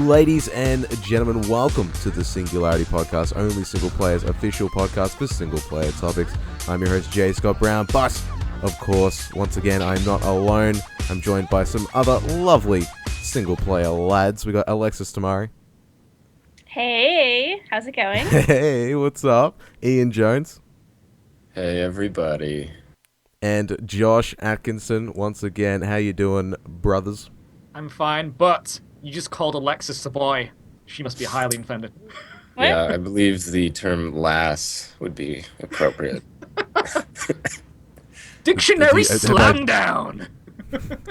Ladies and gentlemen, welcome to the Singularity podcast, only single player's official podcast for single player topics. I'm your host, J. Scott Brown, but of course, once again, I'm not alone. I'm joined by some other lovely single player lads. We got Alexis Tamari. Hey, how's it going? Hey, what's up? Ian Jones. Hey, everybody. And Josh Atkinson, once again. How you doing, brothers? I'm fine, but you just called Alexis a boy. She must be highly offended. What? Yeah, I believe the term lass would be appropriate. Dictionary slam down!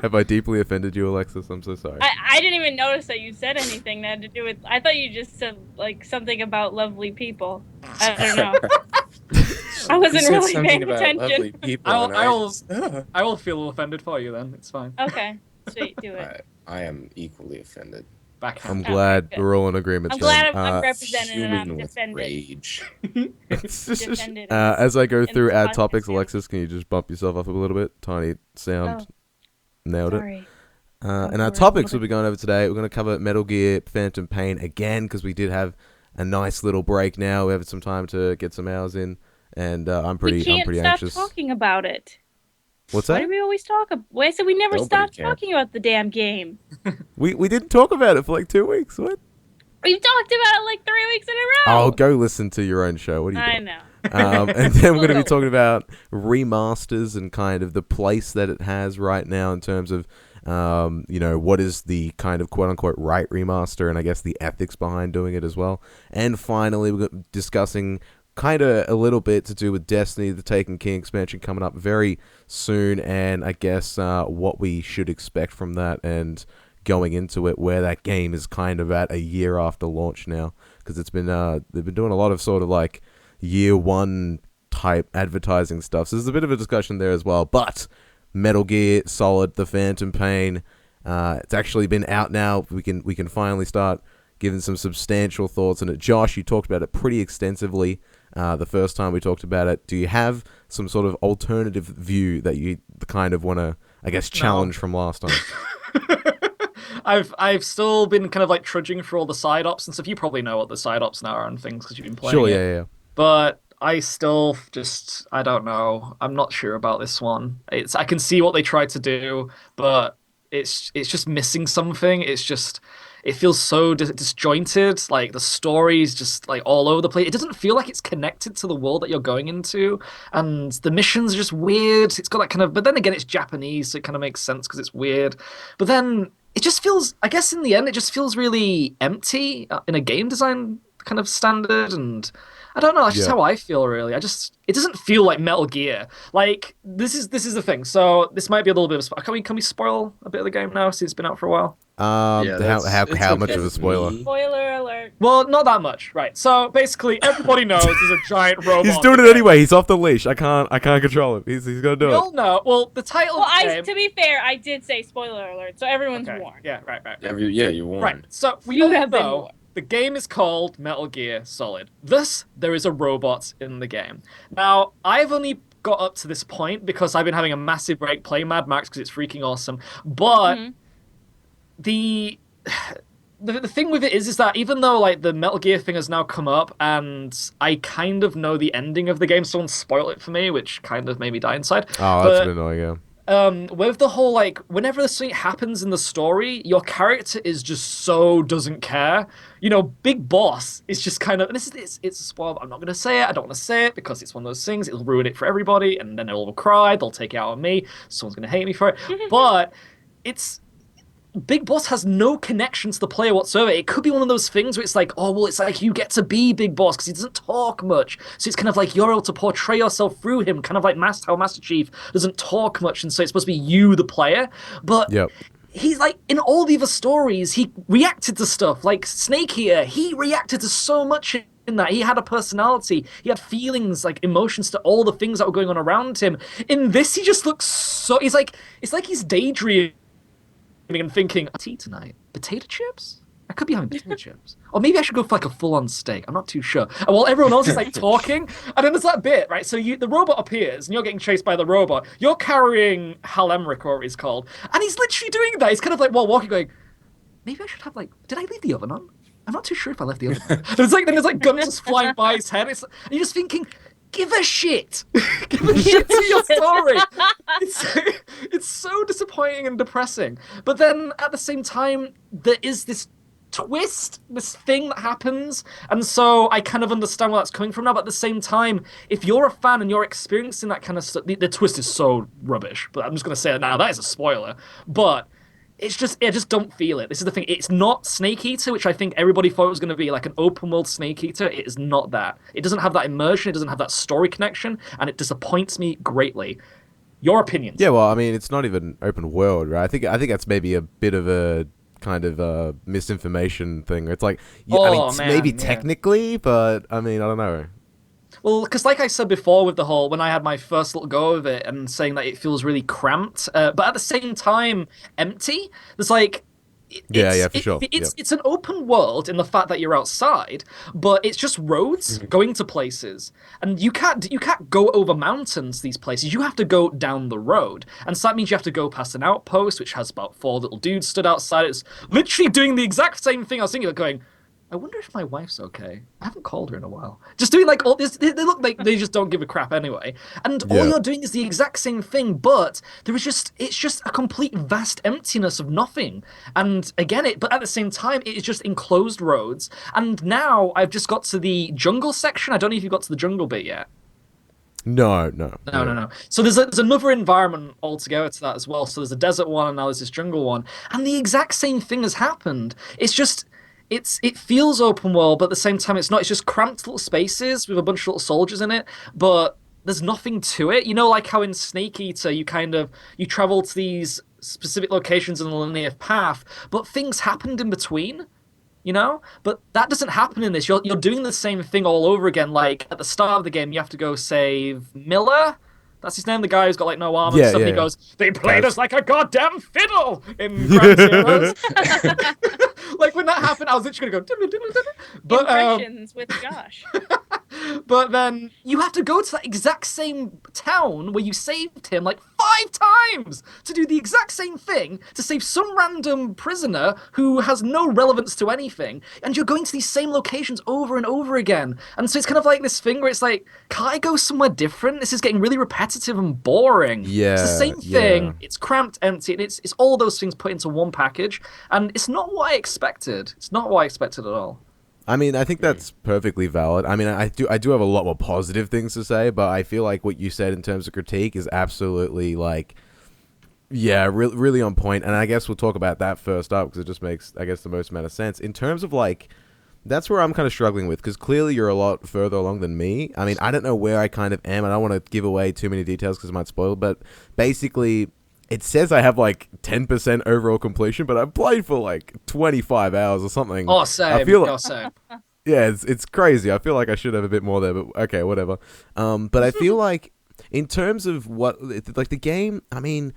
Have I deeply offended you, Alexis? I'm so sorry. I didn't even notice that you said anything that had to do with... I thought you just said, like, something about lovely people. I don't know. I wasn't really paying attention. I will feel offended for you then. It's fine. Okay, sweet, do it. I am equally offended. I'm glad we're all in agreement. I'm glad I'm represented and I'm Human with defended. rage. Defended as I go through our podcast, topics, yeah. Alexis, can you just bump yourself up a little bit? Tiny sound. Nailed Sorry. it. And our topics we'll be going over today, we're going to cover Metal Gear Phantom Pain again, because we did have a nice little break now. We have some time to get some hours in, and I'm pretty anxious. Stop talking about it. What's Why that? do we always talk about... Well, I said we never Nobody stopped can. talking about the damn game. We didn't talk about it for like 2 weeks. What? We've talked about it like 3 weeks in a row. Oh, go listen to your own show. What are you I doing? know. And then we're going to be talking about remasters and kind of the place that it has right now in terms of, what is the kind of quote-unquote right remaster, and I guess the ethics behind doing it as well. And finally, we're discussing kind of a little bit to do with Destiny, the Taken King expansion coming up very soon, and I guess what we should expect from that and going into it, where that game is kind of at a year after launch now, because it's been they've been doing a lot of sort of like year one type advertising stuff, so there's a bit of a discussion there as well. But Metal Gear Solid, the Phantom Pain, it's actually been out now. We can finally start giving some substantial thoughts on it. Josh, you talked about it pretty extensively the first time we talked about it. Do you have some sort of alternative view that you kind of want to, I guess, challenge from last time? I've still been kind of like trudging through all the side ops and stuff. You probably know what the side ops now are and things because you've been playing Sure, it. yeah. But I still I don't know. I'm not sure about this one. I can see what they tried to do, but it's just missing something. It feels so disjointed. Like the story's just like all over the place. It doesn't feel like it's connected to the world that you're going into, and the missions are just weird. It's got that kind of, but then again, it's Japanese, so it kind of makes sense because it's weird. But then it just feels, I guess in the end, it just feels really empty in a game design kind of standard, and I don't know. That's just how I feel, really. It doesn't feel like Metal Gear. Like this is the thing. So this might be a little bit of can we spoil a bit of the game now since it's been out for a while? How much of a spoiler? Spoiler alert. Well, not that much, right? So basically, everybody knows there's a giant robot. He's doing it anyway. He's off the leash. I can't control him. He's gonna do it. You'll know. Well, the title. Well, to be fair, I did say spoiler alert, so everyone's warned. Yeah, right. Yeah, you warned. Right. So we You all have been know warned. the game is called Metal Gear Solid. Thus, there is a robot in the game. Now, I've only got up to this point because I've been having a massive break playing Mad Max because it's freaking awesome. But the thing with it is that even though like the Metal Gear thing has now come up and I kind of know the ending of the game, someone spoiled it for me, which kind of made me die inside. Oh, that's a bit annoying, yeah. With the whole like whenever something happens in the story, your character is just so doesn't care. You know, Big Boss is just kind of, and it's a spoil. I'm not gonna say it. I don't want to say it because it's one of those things. It'll ruin it for everybody, and then they'll all cry. They'll take it out on me. Someone's gonna hate me for it. But Big Boss has no connection to the player whatsoever. It could be one of those things where it's like, oh, well, it's like you get to be Big Boss because he doesn't talk much. So it's kind of like you're able to portray yourself through him, kind of like how Master Chief doesn't talk much, and so it's supposed to be you, the player. But he's like, in all the other stories, he reacted to stuff. Like Snake here, he reacted to so much in that. He had a personality. He had feelings, like emotions to all the things that were going on around him. In this, he just looks so... it's like he's daydreaming and thinking, tea tonight, potato chips? I could be having potato chips. Or maybe I should go for like a full-on steak. I'm not too sure. And while everyone else is like talking, and then there's that bit, right? So the robot appears, and you're getting chased by the robot. You're carrying Hal Emmerich, or what he's called, and he's literally doing that. He's kind of like, walking, going, maybe I should have like, did I leave the oven on? I'm not too sure if I left the oven on. There's like guns just flying by his head. And you're just thinking, give a shit. Give a shit to your story. It's so disappointing and depressing. But then at the same time, there is this twist, this thing that happens, and so I kind of understand where that's coming from now. But at the same time, if you're a fan and you're experiencing that kind of stuff, the twist is so rubbish. But I'm just gonna say it now. That is a spoiler. But it's just, I just don't feel it. This is the thing. It's not Snake Eater, which I think everybody thought it was going to be, like an open world Snake Eater. It is not that. It doesn't have that immersion. It doesn't have that story connection, and it disappoints me greatly. Your opinions? Yeah, well, I mean, it's not even open world, right? I think that's maybe a bit of a kind of misinformation thing. It's like, I mean, maybe technically, but I mean, I don't know. Well, because like I said before with the whole, when I had my first little go of it and saying that it feels really cramped, but at the same time empty, there's like... For sure. It's an open world in the fact that you're outside, but it's just roads going to places, and you can't go over mountains. These places you have to go down the road, and so that means you have to go past an outpost which has about 4 little dudes stood outside. It's literally doing the exact same thing I was thinking of, going, I wonder if my wife's okay. I haven't called her in a while. Just doing like all this. They look like they just don't give a crap anyway. And all you're doing is the exact same thing, but it's just a complete vast emptiness of nothing. And again, but at the same time, it is just enclosed roads. And now I've just got to the jungle section. I don't know if you got to the jungle bit yet. No. So there's another environment altogether to that as well. So there's a desert one, and now there's this jungle one. And the exact same thing has happened. It's just... It feels open world, but at the same time it's not. It's just cramped little spaces with a bunch of little soldiers in it, but there's nothing to it. You know, like how in Snake Eater you travel to these specific locations in a linear path, but things happened in between, you know? But that doesn't happen in this. You're doing the same thing all over again. Like at the start of the game you have to go save Miller. That's his name, the guy who's got like no arm and stuff. And he goes, they played us like a goddamn fiddle in Ground Zeroes. Like when that happened, I was literally gonna go. But impressions with Josh. But then you have to go to that exact same town where you saved him like 5 times to do the exact same thing, to save some random prisoner who has no relevance to anything, and you're going to these same locations over and over again. And so it's kind of like this thing where it's like, can't I go somewhere different? This is getting really repetitive and boring. Yeah, it's the same thing. It's cramped, empty, and it's all those things put into one package, and it's not what I expected. It's not what I expected at all. I mean, I think that's perfectly valid. I mean, I do have a lot more positive things to say, but I feel like what you said in terms of critique is absolutely like, really on point. And I guess we'll talk about that first up because it just makes, I guess, the most amount of sense. In terms of like, that's where I'm kind of struggling with, because clearly you're a lot further along than me. I mean, I don't know where I kind of am. I don't want to give away too many details because it might spoil, but basically... It says I have like 10% overall completion, but I've played for like 25 hours or something. Oh, same. I feel like, same. Yeah, it's crazy. I feel like I should have a bit more there, but okay, whatever. But I feel like in terms of what, like the game, I mean,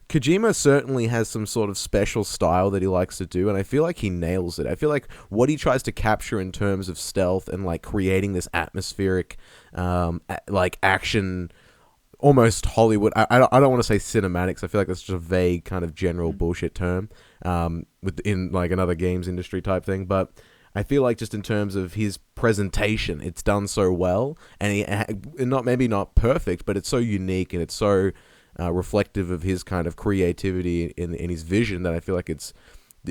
Kojima certainly has some sort of special style that he likes to do, and I feel like he nails it. I feel like what he tries to capture in terms of stealth and like creating this atmospheric, like action, almost Hollywood. I don't want to say cinematics. I feel like that's just a vague kind of general bullshit term within like another games industry type thing. But I feel like just in terms of his presentation, it's done so well, and maybe not perfect, but it's so unique and it's so reflective of his kind of creativity in his vision that I feel like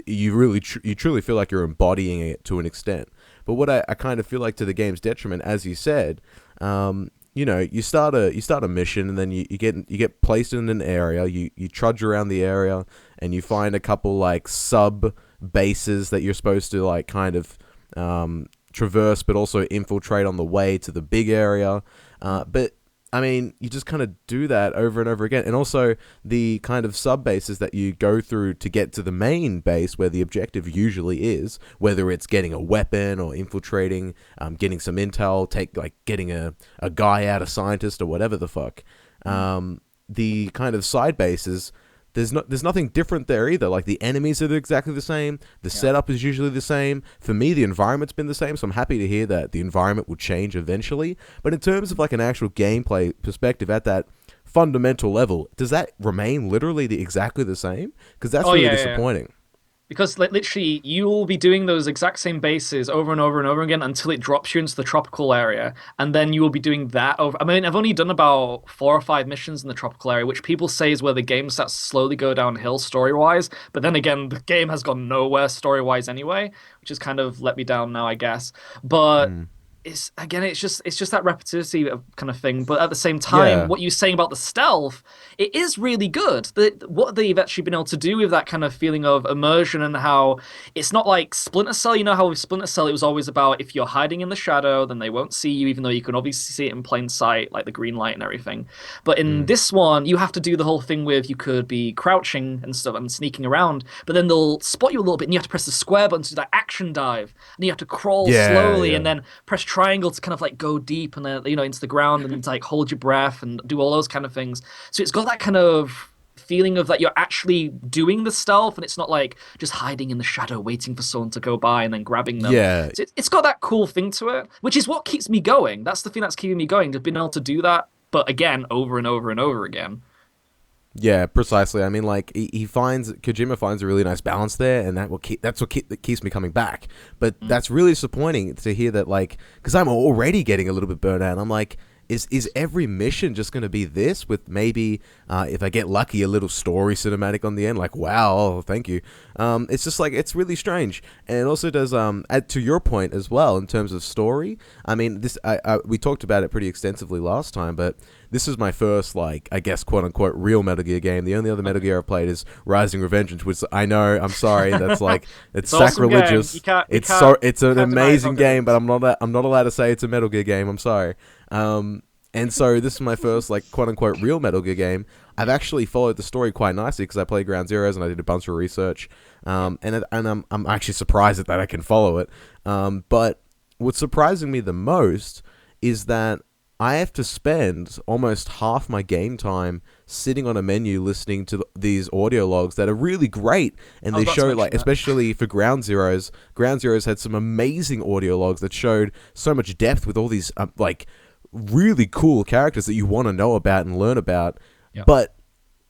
you truly feel like you're embodying it to an extent. But what I kind of feel like to the game's detriment, as you said, you know, you start a mission, and then you get placed in an area. You trudge around the area, and you find a couple like sub bases that you're supposed to like kind of traverse, but also infiltrate on the way to the big area. But I mean, you just kind of do that over and over again. And also the kind of sub bases that you go through to get to the main base where the objective usually is, whether it's getting a weapon or infiltrating, getting some intel, getting a guy out, a scientist or whatever the fuck. The kind of side bases, there's nothing different there either. Like the enemies are exactly the same. The setup is usually the same. For me, the environment's been the same, so I'm happy to hear that the environment will change eventually. But in terms of like an actual gameplay perspective at that fundamental level, does that remain literally exactly the same? Because that's really disappointing. Because like literally, you'll be doing those exact same bases over and over and over again until it drops you into the tropical area, and then you will be doing that over. I mean, I've only done about 4 or 5 missions in the tropical area, which people say is where the game starts to slowly go downhill story-wise. But then again, the game has gone nowhere story-wise anyway, which has kind of let me down now, I guess. But it's again, it's just that repetitivity kind of thing. But at the same time, Yeah. what you're saying about the stealth, it is really good. What they've actually been able to do with that kind of feeling of immersion and how it's not like Splinter Cell. You know how with Splinter Cell it was always about if you're hiding in the shadow, then they won't see you, even though you can obviously see it in plain sight, like the green light and everything. But in this one, you have to do the whole thing with you could be crouching and stuff and sneaking around, but then they'll spot you a little bit, and you have to press the square button to do that action dive, and you have to crawl Yeah, slowly, yeah. and then press triangle to kind of like go deep and then into the ground and like hold your breath and do all those kind of things. So it's got that kind of feeling of that you're actually doing the stealth and it's not like just hiding in the shadow waiting for someone to go by and then grabbing them. Yeah. So it's got that cool thing to it, which is what keeps me going. That's the thing that's keeping me going, just being able to do that, but again, over and over and over again. Yeah, precisely. I mean, like Kojima finds a really nice balance there, and that's what keeps me coming back. But that's really disappointing to hear that, like, because I'm already getting a little bit burnt out. I'm like, is every mission just going to be this with maybe if I get lucky a little story cinematic on the end? Like, wow, oh, thank you. It's just like it's really strange, and it also does add to your point as well in terms of story. I mean, we talked about it pretty extensively last time, but this is my first, like, I guess, quote unquote, real Metal Gear game. The only other Metal Gear I've played is Rising Revengeance, which I know, I'm sorry, that's like, it's sacrilegious. Awesome It's an amazing game, but I'm not allowed to say it's a Metal Gear game. I'm sorry. And so this is my first, like, quote unquote, real Metal Gear game. I've actually followed the story quite nicely because I played Ground Zeroes and I did a bunch of research. And I'm actually surprised that I can follow it. But what's surprising me the most is that I have to spend almost half my game time sitting on a menu listening to these audio logs that are really great, and they show, like, especially for Ground Zeroes. Ground Zeroes had some amazing audio logs that showed so much depth with all these like really cool characters that you want to know about and learn about. Yep. But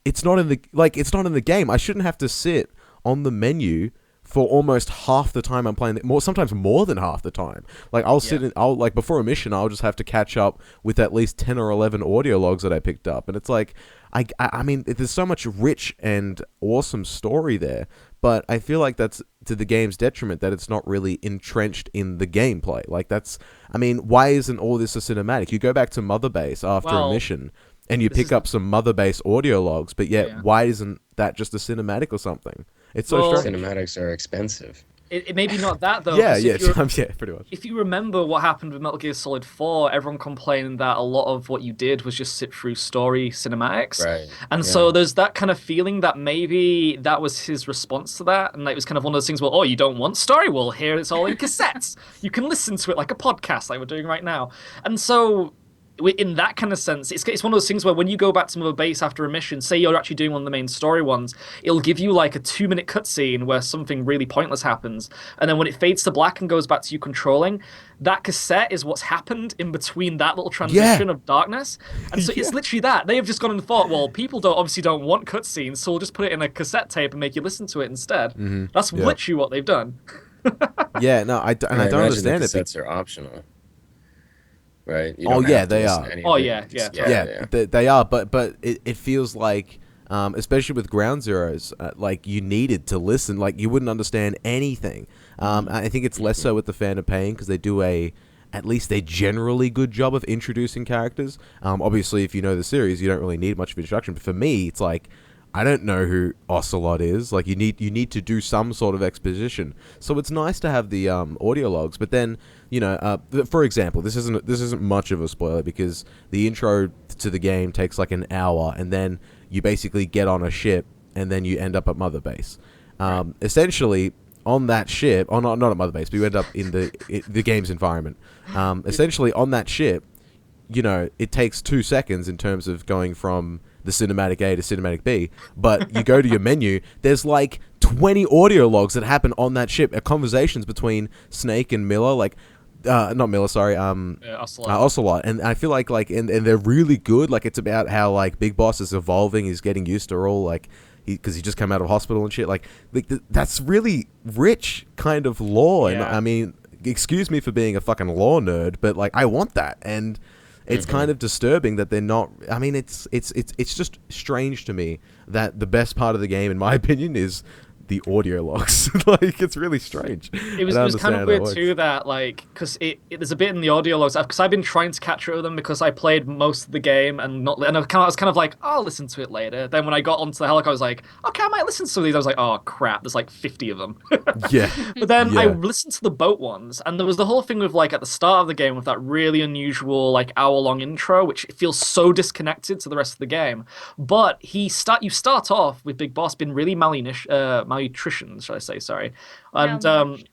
it's not in the game. I shouldn't have to sit on the menu for almost half the time I'm playing, sometimes more than half the time. Like, I'll like, before a mission, I'll just have to catch up with at least 10 or 11 audio logs that I picked up. And it's like, I mean, there's so much rich and awesome story there, but I feel like that's to the game's detriment that it's not really entrenched in the gameplay. Like, I mean, why isn't all this a cinematic? You go back to Mother Base after a mission, and you pick up some Mother Base audio logs, but yet, why isn't that just a cinematic or something? It's so strange. Cinematics are expensive. It maybe not that though. yeah, pretty much. If you remember what happened with Metal Gear Solid 4, everyone complained that a lot of what you did was just sit through story cinematics. Right. And so there's that kind of feeling that maybe that was his response to that, and it was kind of one of those things where, oh, you don't want story? Well, here it's all in cassettes. You can listen to it like a podcast like we're doing right now. And so in that kind of sense, it's one of those things where when you go back to Mother Base after a mission, say you're actually doing one of the main story ones, it'll give you like a 2-minute cutscene where something really pointless happens, and then when it fades to black and goes back to you controlling, that cassette is what's happened in between that little transition of darkness. And so it's literally that. They have just gone and thought, well, people obviously don't want cutscenes, so we'll just put it in a cassette tape and make you listen to it instead. That's literally what they've done. I don't understand it. Cassettes are optional. Right. They are. They are. But it feels like, especially with Ground Zeroes, like you needed to listen. Like you wouldn't understand anything. I think it's less so with the Phantom Pain because they do at least a generally good job of introducing characters. Obviously, if you know the series, you don't really need much of introduction. But for me, it's like, I don't know who Ocelot is. Like you need to do some sort of exposition. So it's nice to have the audio logs. But then, for example, this isn't much of a spoiler because the intro to the game takes like an hour, and then you basically get on a ship, and then you end up at Mother Base. Essentially, on that ship, not at Mother Base, but you end up in the game's environment. Essentially, on that ship, it takes 2 seconds in terms of going from the cinematic A to cinematic B, but you go to your menu, there's like 20 audio logs that happen on that ship, conversations between Snake and Miller, like, not Miller, sorry, Ocelot, and I feel like and they're really good, like it's about how like Big Boss is evolving, he's getting used to all like, because he just came out of hospital and shit. Like that's really rich kind of lore. And I mean, excuse me for being a fucking lore nerd, but like I want that. And it's kind of disturbing that they're not. I mean, it's just strange to me that the best part of the game, in my opinion, is the audio logs. Like, it's really strange. It was kind of weird too that, like, because there's a bit in the audio logs, because I've been trying to catch up with them because I played most of the game and I was kind of like, I'll listen to it later. Then when I got onto the helicopter, I was like, okay, I might listen to some of these. I was like, oh crap, there's like 50 of them. Yeah. But then I listened to the boat ones, and there was the whole thing with, like, at the start of the game with that really unusual, like, hour-long intro, which feels so disconnected to the rest of the game. But you start off with Big Boss being really malnutrition, should I say? Sorry, and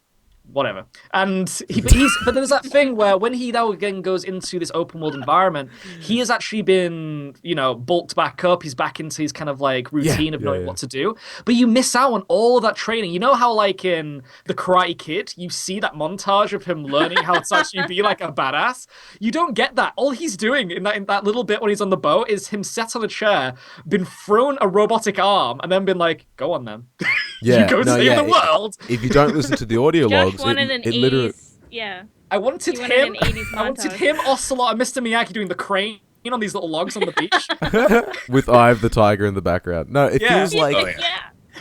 whatever. And but there's that thing where when he now again goes into this open world environment, he has actually been, bulked back up. He's back into his kind of like routine of knowing what to do. But you miss out on all of that training. You know how, like, in The Karate Kid, you see that montage of him learning how to actually be like a badass? You don't get that. All he's doing in that little bit when he's on the boat is him sat on a chair, been thrown a robotic arm, and then been like, go on then. Yeah, you go save the world. If you don't listen to the audio logs, it literally. Yeah. I wanted him. I wanted him, Ocelot, and Mr. Miyagi doing the crane on these little logs on the beach. With Ive the tiger in the background. No, it feels like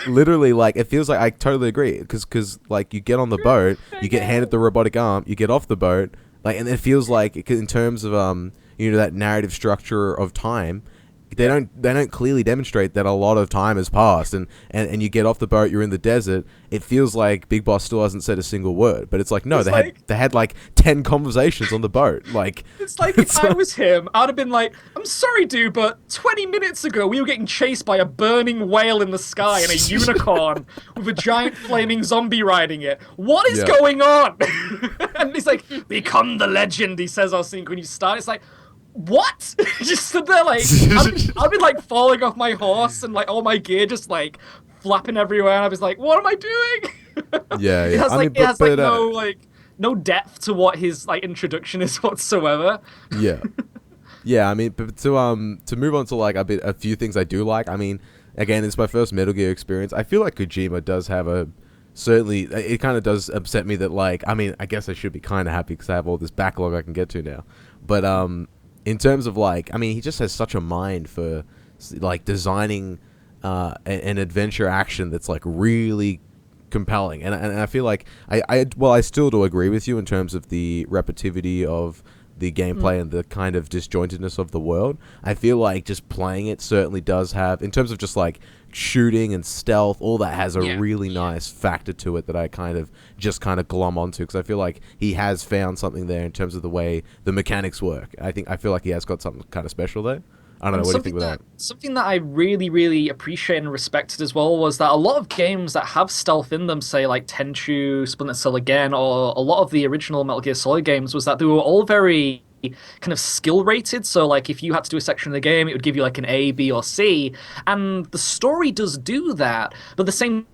literally, like, it feels like, I totally agree, because like, you get on the boat, you get handed the robotic arm, you get off the boat, like, and it feels like, in terms of that narrative structure of time, they don't clearly demonstrate that a lot of time has passed, and you get off the boat, you're in the desert. It feels like Big Boss still hasn't said a single word, but it's like, no, they had like 10 conversations on the boat. Like, it's like, if I was him, I'd have been like, I'm sorry, dude, but 20 minutes ago we were getting chased by a burning whale in the sky and a unicorn with a giant flaming zombie riding it. What is going on? And he's like, become the legend, he says, I think, when you start. It's like, what? Just stood there like, I'd be like falling off my horse and like all my gear just like flapping everywhere, and I was like, what am I doing? Yeah. It has no depth to what his like introduction is whatsoever. Yeah. Yeah, I mean, but to move on to like a few things I do like. I mean, again, it's my first Metal Gear experience. I feel like Kojima does have certainly, it kind of does upset me that, like, I mean, I guess I should be kind of happy because I have all this backlog I can get to now. But in terms of, like, I mean, he just has such a mind for, like, designing an adventure action that's, like, really compelling. And I feel like, I still do agree with you in terms of the repetitivity of the gameplay and the kind of disjointedness of the world. I feel like just playing it certainly does have, in terms of just, like, shooting and stealth, all that has a really nice factor to it that I kind of glom onto, because I feel like he has found something there in terms of the way the mechanics work. I feel like he has got something kind of special there. I don't know, what do you think about that? Something that I really, really appreciate and respected as well was that a lot of games that have stealth in them, say like Tenchu, Splinter Cell again, or a lot of the original Metal Gear Solid games, was that they were all very kind of skill rated. So like if you had to do a section of the game, it would give you like an A, B, or C. And the story does do that, but at the same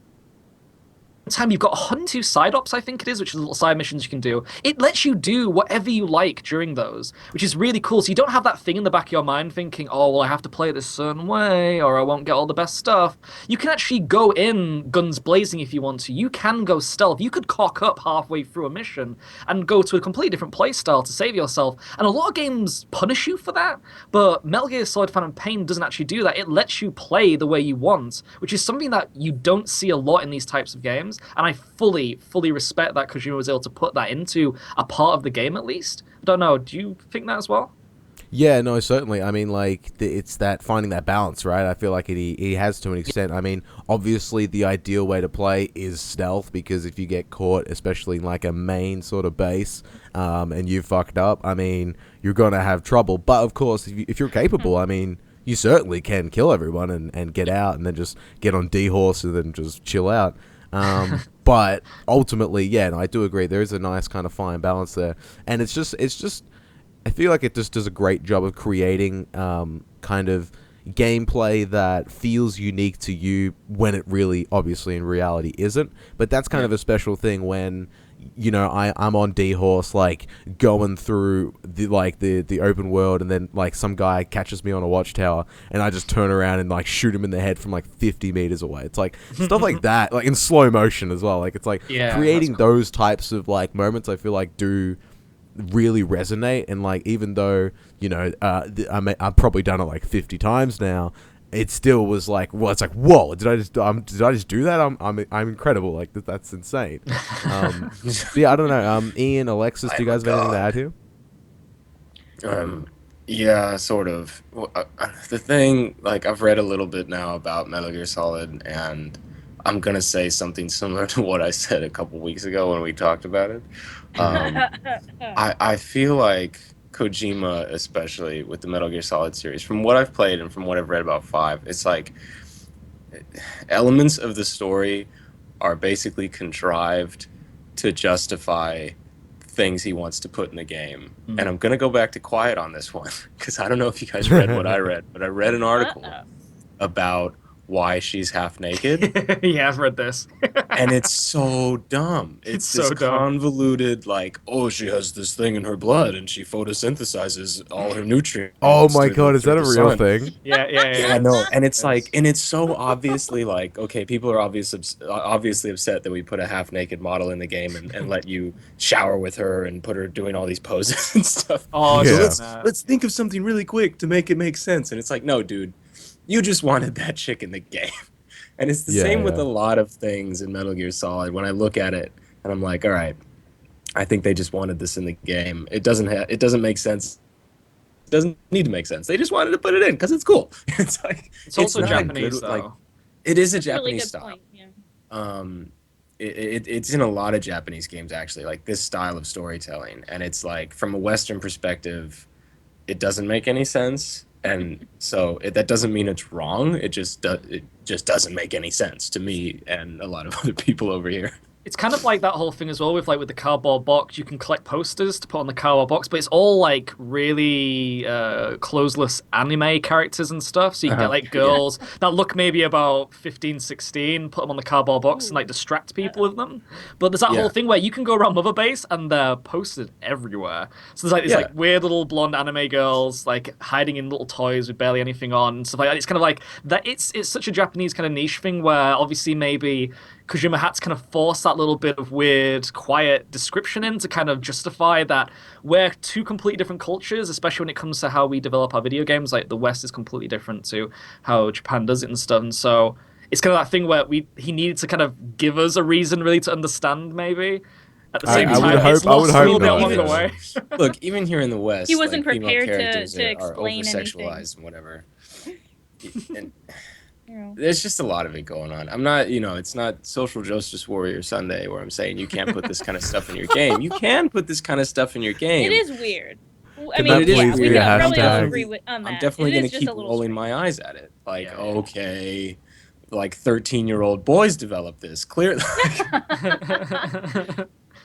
time, you've got 102 side ops, I think it is, which is little side missions you can do. It lets you do whatever you like during those, which is really cool. So you don't have that thing in the back of your mind thinking, oh, well, I have to play it this certain way, or I won't get all the best stuff. You can actually go in guns blazing if you want to. You can go stealth. You could cock up halfway through a mission and go to a completely different playstyle to save yourself. And a lot of games punish you for that, but Metal Gear Solid Phantom Pain doesn't actually do that. It lets you play the way you want, which is something that you don't see a lot in these types of games. And I fully respect that Kojima was able to put that into a part of the game, at least. I don't know, do you think that as well? Yeah, no, certainly. I mean, like, it's that finding that balance, right? I feel like he has to an extent. I mean, obviously the ideal way to play is stealth, because if you get caught, especially in like a main sort of base, and you fucked up, I mean, you're gonna have trouble. But of course, if you're capable, I mean, you certainly can kill everyone and get out, and then just get on D-Horse and then just chill out. But ultimately, yeah, no, I do agree. There is a nice kind of fine balance there, and it's just, I feel like it just does a great job of creating, kind of, gameplay that feels unique to you when it really, obviously, in reality isn't. But that's kind of a special thing when, you know, I'm on D-Horse, like, going through the open world, and then, like, some guy catches me on a watchtower, and I just turn around and, like, shoot him in the head from, like, 50 meters away. It's, like, stuff like that, like, in slow motion as well. Like, it's, like, creating those types of, like, moments, I feel like, do really resonate. And, like, even though, you know, I've probably done it, like, 50 times now, it still was like, well, it's like, whoa, did I just do that? I'm incredible. Like, that's insane. Yeah, I don't know. Ian, Alexis, do you guys have anything to add here? Yeah, sort of. Well, the thing, like, I've read a little bit now about Metal Gear Solid, and I'm gonna say something similar to what I said a couple weeks ago when we talked about it. I feel like Kojima, especially with the Metal Gear Solid series, from what I've played and from what I've read about 5, it's like elements of the story are basically contrived to justify things he wants to put in the game. And I'm going to go back to Quiet on this one, because I don't know if you guys read what I read, but I read an article about why she's half naked. Yeah, I've read this. And it's so dumb. It's this so dumb. convoluted, like, oh, she has this thing in her blood and she photosynthesizes all her nutrients. Oh my god, is that a real thing? Yeah. No, and it's like, and it's so obviously like, okay, people are obviously upset that we put a half-naked model in the game and let you shower with her and put her doing all these poses and stuff. Oh, yeah. So let's think of something really quick to make it make sense. And it's like, no, dude, you just wanted that chick in the game. And it's the same with a lot of things in Metal Gear Solid. When I look at it and I'm like, all right, I think they just wanted this in the game. It doesn't make sense. It doesn't need to make sense. They just wanted to put it in because it's cool. It's like It's also not Japanese, good, though. like, it is a That's a really Japanese good style. point, yeah. It's in a lot of Japanese games, actually, like this style of storytelling. And it's like, from a Western perspective, it doesn't make any sense. And so that doesn't mean it's wrong. It just doesn't make any sense to me and a lot of other people over here. It's kind of like that whole thing as well with the cardboard box. You can collect posters to put on the cardboard box, but it's all like really clothesless anime characters and stuff. So you can get like girls that look maybe about 15, 16, put them on the cardboard box and like distract people with them. But there's that whole thing where you can go around Mother Base and they're posted everywhere. So there's like these like weird little blonde anime girls like hiding in little toys with barely anything on and stuff like that. It's kind of like that. It's such a Japanese kind of niche thing where obviously maybe Kojima had to kind of force that little bit of weird, quiet description in to kind of justify that we're two completely different cultures, especially when it comes to how we develop our video games. Like, the West is completely different to how Japan does it and stuff. And so it's kind of that thing where he needed to kind of give us a reason really to understand, maybe. At the same time, it's lost a little bit along the way. Look, even here in the West, He wasn't like, female prepared characters to are explain over-sexualized and whatever. And Yeah. there's just a lot of it going on. I'm not, it's not Social Justice Warrior Sunday where I'm saying you can't put this kind of stuff in your game. You can put this kind of stuff in your game. It is weird. I Could mean, that yeah, please we be a probably all hashtag? agree on that. I'm definitely It going is to just keep a little rolling strange. my eyes at it. Like, okay, like 13-year-old boys developed this. Clearly.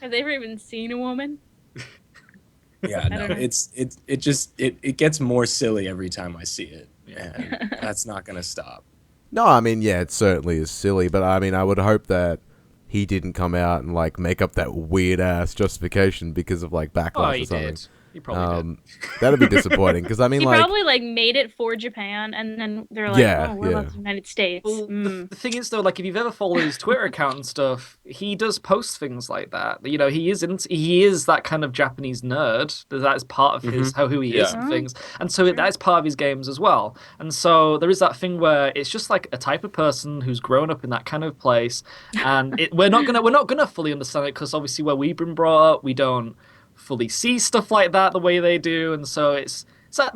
Have they ever even seen a woman? Yeah, no, don't know. it gets more silly every time I see it. And that's not going to stop. No, I mean, yeah, it certainly is silly, but I mean, I would hope that he didn't come out and like make up that weird ass justification because of like backlash or something. He probably did. That'd be disappointing because I mean, He like, probably like made it for Japan, and then they're like, Yeah, "Oh, what about yeah. the United States?" Well, the thing is, though, like, if you've ever followed his Twitter account and stuff, he does post things like that. He is that kind of Japanese nerd. That is part of his who he is and things. And so that is part of his games as well. And so there is that thing where it's just like a type of person who's grown up in that kind of place, and we're not gonna fully understand it because obviously where we've been brought up, we don't fully see stuff like that the way they do, and so there's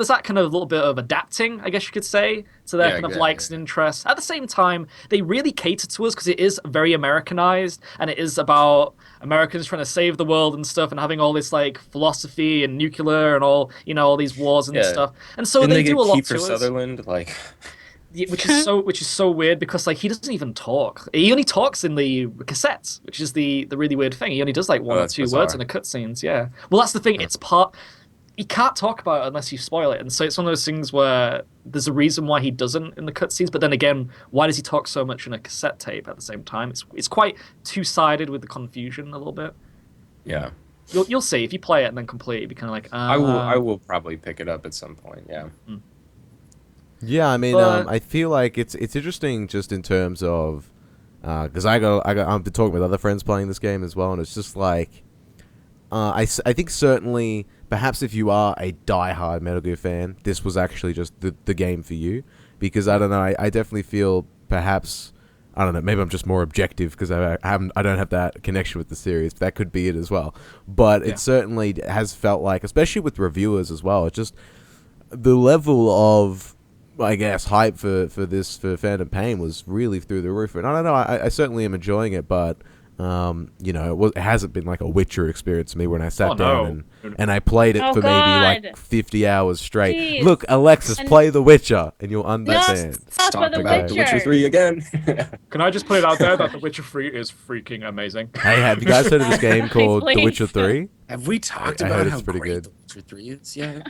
that kind of little bit of adapting, I guess you could say, to their kind of likes and interests. At the same time, they really cater to us because it is very Americanized, and it is about Americans trying to save the world and stuff, and having all this like philosophy and nuclear and all all these wars and stuff. And so they do a lot to Kiefer us. Sutherland, like. Yeah, which is so weird because like he doesn't even talk. He only talks in the cassettes, which is the really weird thing. He only does like one or two bizarre. words in the cutscenes. Yeah. Well, that's the thing. It's part. he can't talk about it unless you spoil it. And so it's one of those things where there's a reason why he doesn't in the cutscenes, but then again, why does he talk so much in a cassette tape at the same time? It's quite two-sided with the confusion a little bit. Yeah. You'll see if you play it and then complete it, you'll be kind of like, I will probably pick it up at some point. Yeah. Yeah, I mean, But- I feel like it's interesting just in terms of because I've been talking with other friends playing this game as well, and it's just like I think certainly perhaps if you are a diehard Metal Gear fan, this was actually just the game for you, because I don't know, I definitely feel perhaps. I don't know. Maybe I'm just more objective because I don't have that connection with the series. That could be it as well. But it certainly has felt like, especially with reviewers as well, it's just the level of, I guess, hype for Phantom Pain was really through the roof. And I don't know. I certainly am enjoying it, but you know, it hasn't been like a Witcher experience to me when I sat down and I played it for maybe like 50 hours straight. Jeez. Look, Alexis, play The Witcher, and you'll understand. Stop Talk with The about The Witcher Witcher. 3 again. Can I just put it out there that The Witcher 3 is freaking amazing? Hey, have you guys heard of this game called The Please. Witcher 3? Have we talked I about heard how it's pretty great good. The Witcher 3 is yet?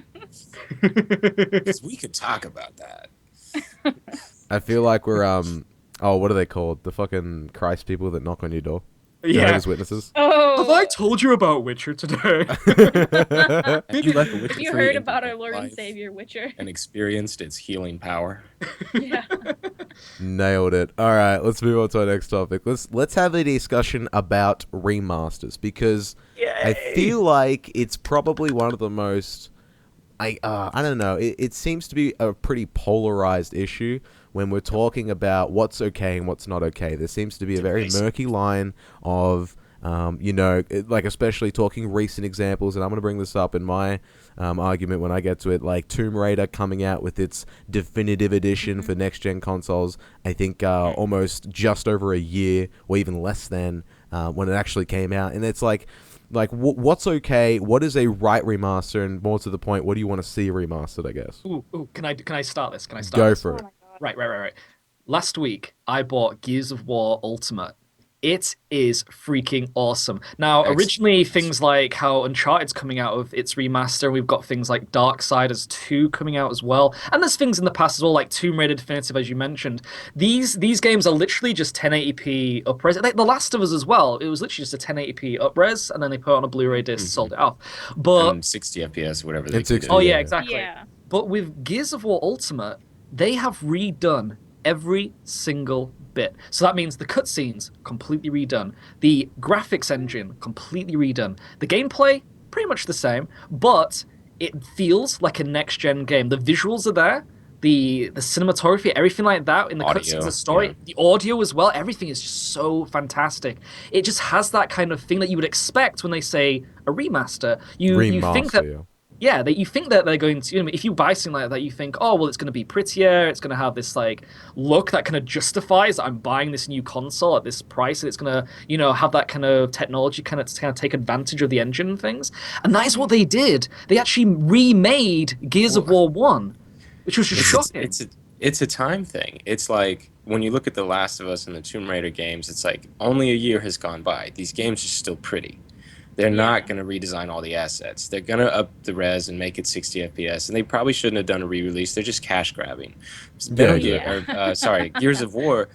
'Cause we could talk about that. I feel like we're oh, what are they called? The fucking Christ people that knock on your door. Jehovah's Witnesses. Oh, Have I told you about Witcher today? Have you let The Witcher you 3 heard into about your our Lord and life Savior Witcher? and experienced its healing power? Yeah. Nailed it. All right, let's move on to our next topic. Let's have a discussion about remasters, because I feel like it's probably one of the most I don't know. It seems to be a pretty polarized issue when we're talking about what's okay and what's not okay. There seems to be a very murky line of, you know, like especially talking recent examples, and I'm going to bring this up in my argument when I get to it, like Tomb Raider coming out with its definitive edition for next-gen consoles, I think almost just over a year, or even less than, when it actually came out. And it's like what's okay? What is a right remaster? And more to the point, what do you want to see remastered? I guess. Ooh, can I start this? Can I start? Go this? for it. Oh my God. Right. Last week, I bought Gears of War Ultimate. It is freaking awesome. Now, Excellent. originally, things like how Uncharted's coming out of its remaster, we've got things like Darksiders 2 coming out as well. And there's things in the past as well, like Tomb Raider Definitive, as you mentioned. These games are literally just 1080p upres. Like The Last of Us as well. It was literally just a 1080p upres, and then they put it on a Blu-ray disc, sold it off. But And 60 FPS, whatever they And do. 60, oh yeah, yeah. exactly. Yeah. But with Gears of War Ultimate, they have redone every single bit. So that means the cutscenes completely redone, the graphics engine completely redone, the gameplay pretty much the same, but it feels like a next gen game. The visuals are there, the cinematography, everything like that in the Audio, cutscenes, the story, yeah. the audio as well. Everything is just so fantastic. It just has that kind of thing that you would expect when they say a remaster. You think that. Yeah. Yeah, you think that they're going to, you know, if you buy something like that, you think, oh, well, it's going to be prettier, it's going to have this, like, look that kind of justifies that I'm buying this new console at this price, and it's going to, you know, have that kind of technology kind of take advantage of the engine and things. And that is what they did. They actually remade Gears of War 1, which was just shocking. It's a time thing. It's like, when you look at The Last of Us and the Tomb Raider games, it's like, only a year has gone by. These games are still pretty. They're not going to redesign all the assets. They're going to up the res and make it 60 FPS, and they probably shouldn't have done a re-release. They're just cash grabbing. Gears of War,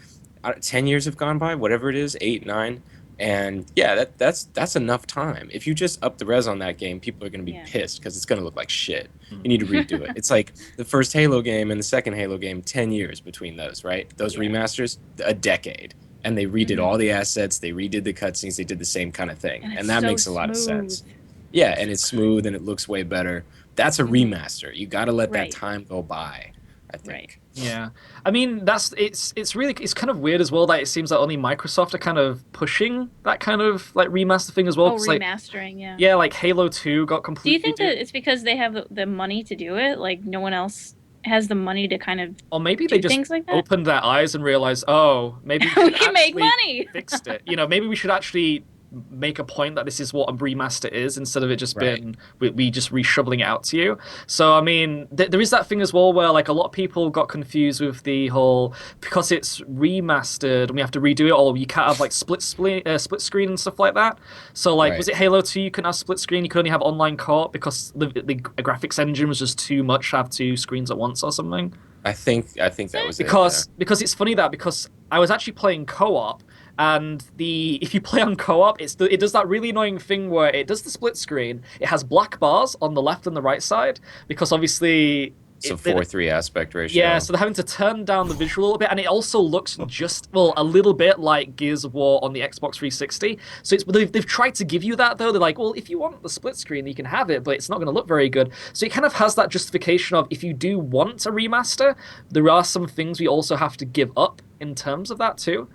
10 years have gone by, whatever it is, 8, 9, and yeah, that's enough time. If you just up the res on that game, people are going to be pissed because it's going to look like shit. You need to redo it. It's like the first Halo game and the second Halo game, 10 years between those, right? Those remasters, a decade. And they redid all the assets, they redid the cutscenes, they did the same kind of thing. And that makes a lot of sense. Yeah, and it's smooth and it looks way better. That's a remaster. You got to let that time go by, I think. Right. Yeah, I mean it's really kind of weird as well that it seems like only Microsoft are kind of pushing that kind of like remaster thing as well. Oh, 'cause, remastering, yeah. Yeah, like Halo 2 got Do completely. you think that it's because they have the money to do it? Like no one else has the money to kind of or maybe do they just things like that? opened their eyes and realized, oh, maybe we we should can make actually money. fixed it. You know, maybe we should actually make a point that this is what a remaster is, instead of it just being we just reshoveling it out to you. So I mean, there is that thing as well where like a lot of people got confused with the whole, because it's remastered and we have to redo it, or you can't have like split screen and stuff like that. So like, was it Halo 2? You couldn't have split screen. You could only have online co-op because the graphics engine was just too much to have two screens at once or something. I think that was because it's funny because I was actually playing co-op, and if you play on co-op, it does that really annoying thing where it does the split screen. It has black bars on the left and the right side because obviously it's a 4:3 aspect ratio. Yeah, so they're having to turn down the visual a little bit, and it also looks a little bit like Gears of War on the Xbox 360. So they've tried to give you that though. They're like, well, if you want the split screen, you can have it, but it's not going to look very good. So it kind of has that justification of, if you do want a remaster, there are some things we also have to give up in terms of that too.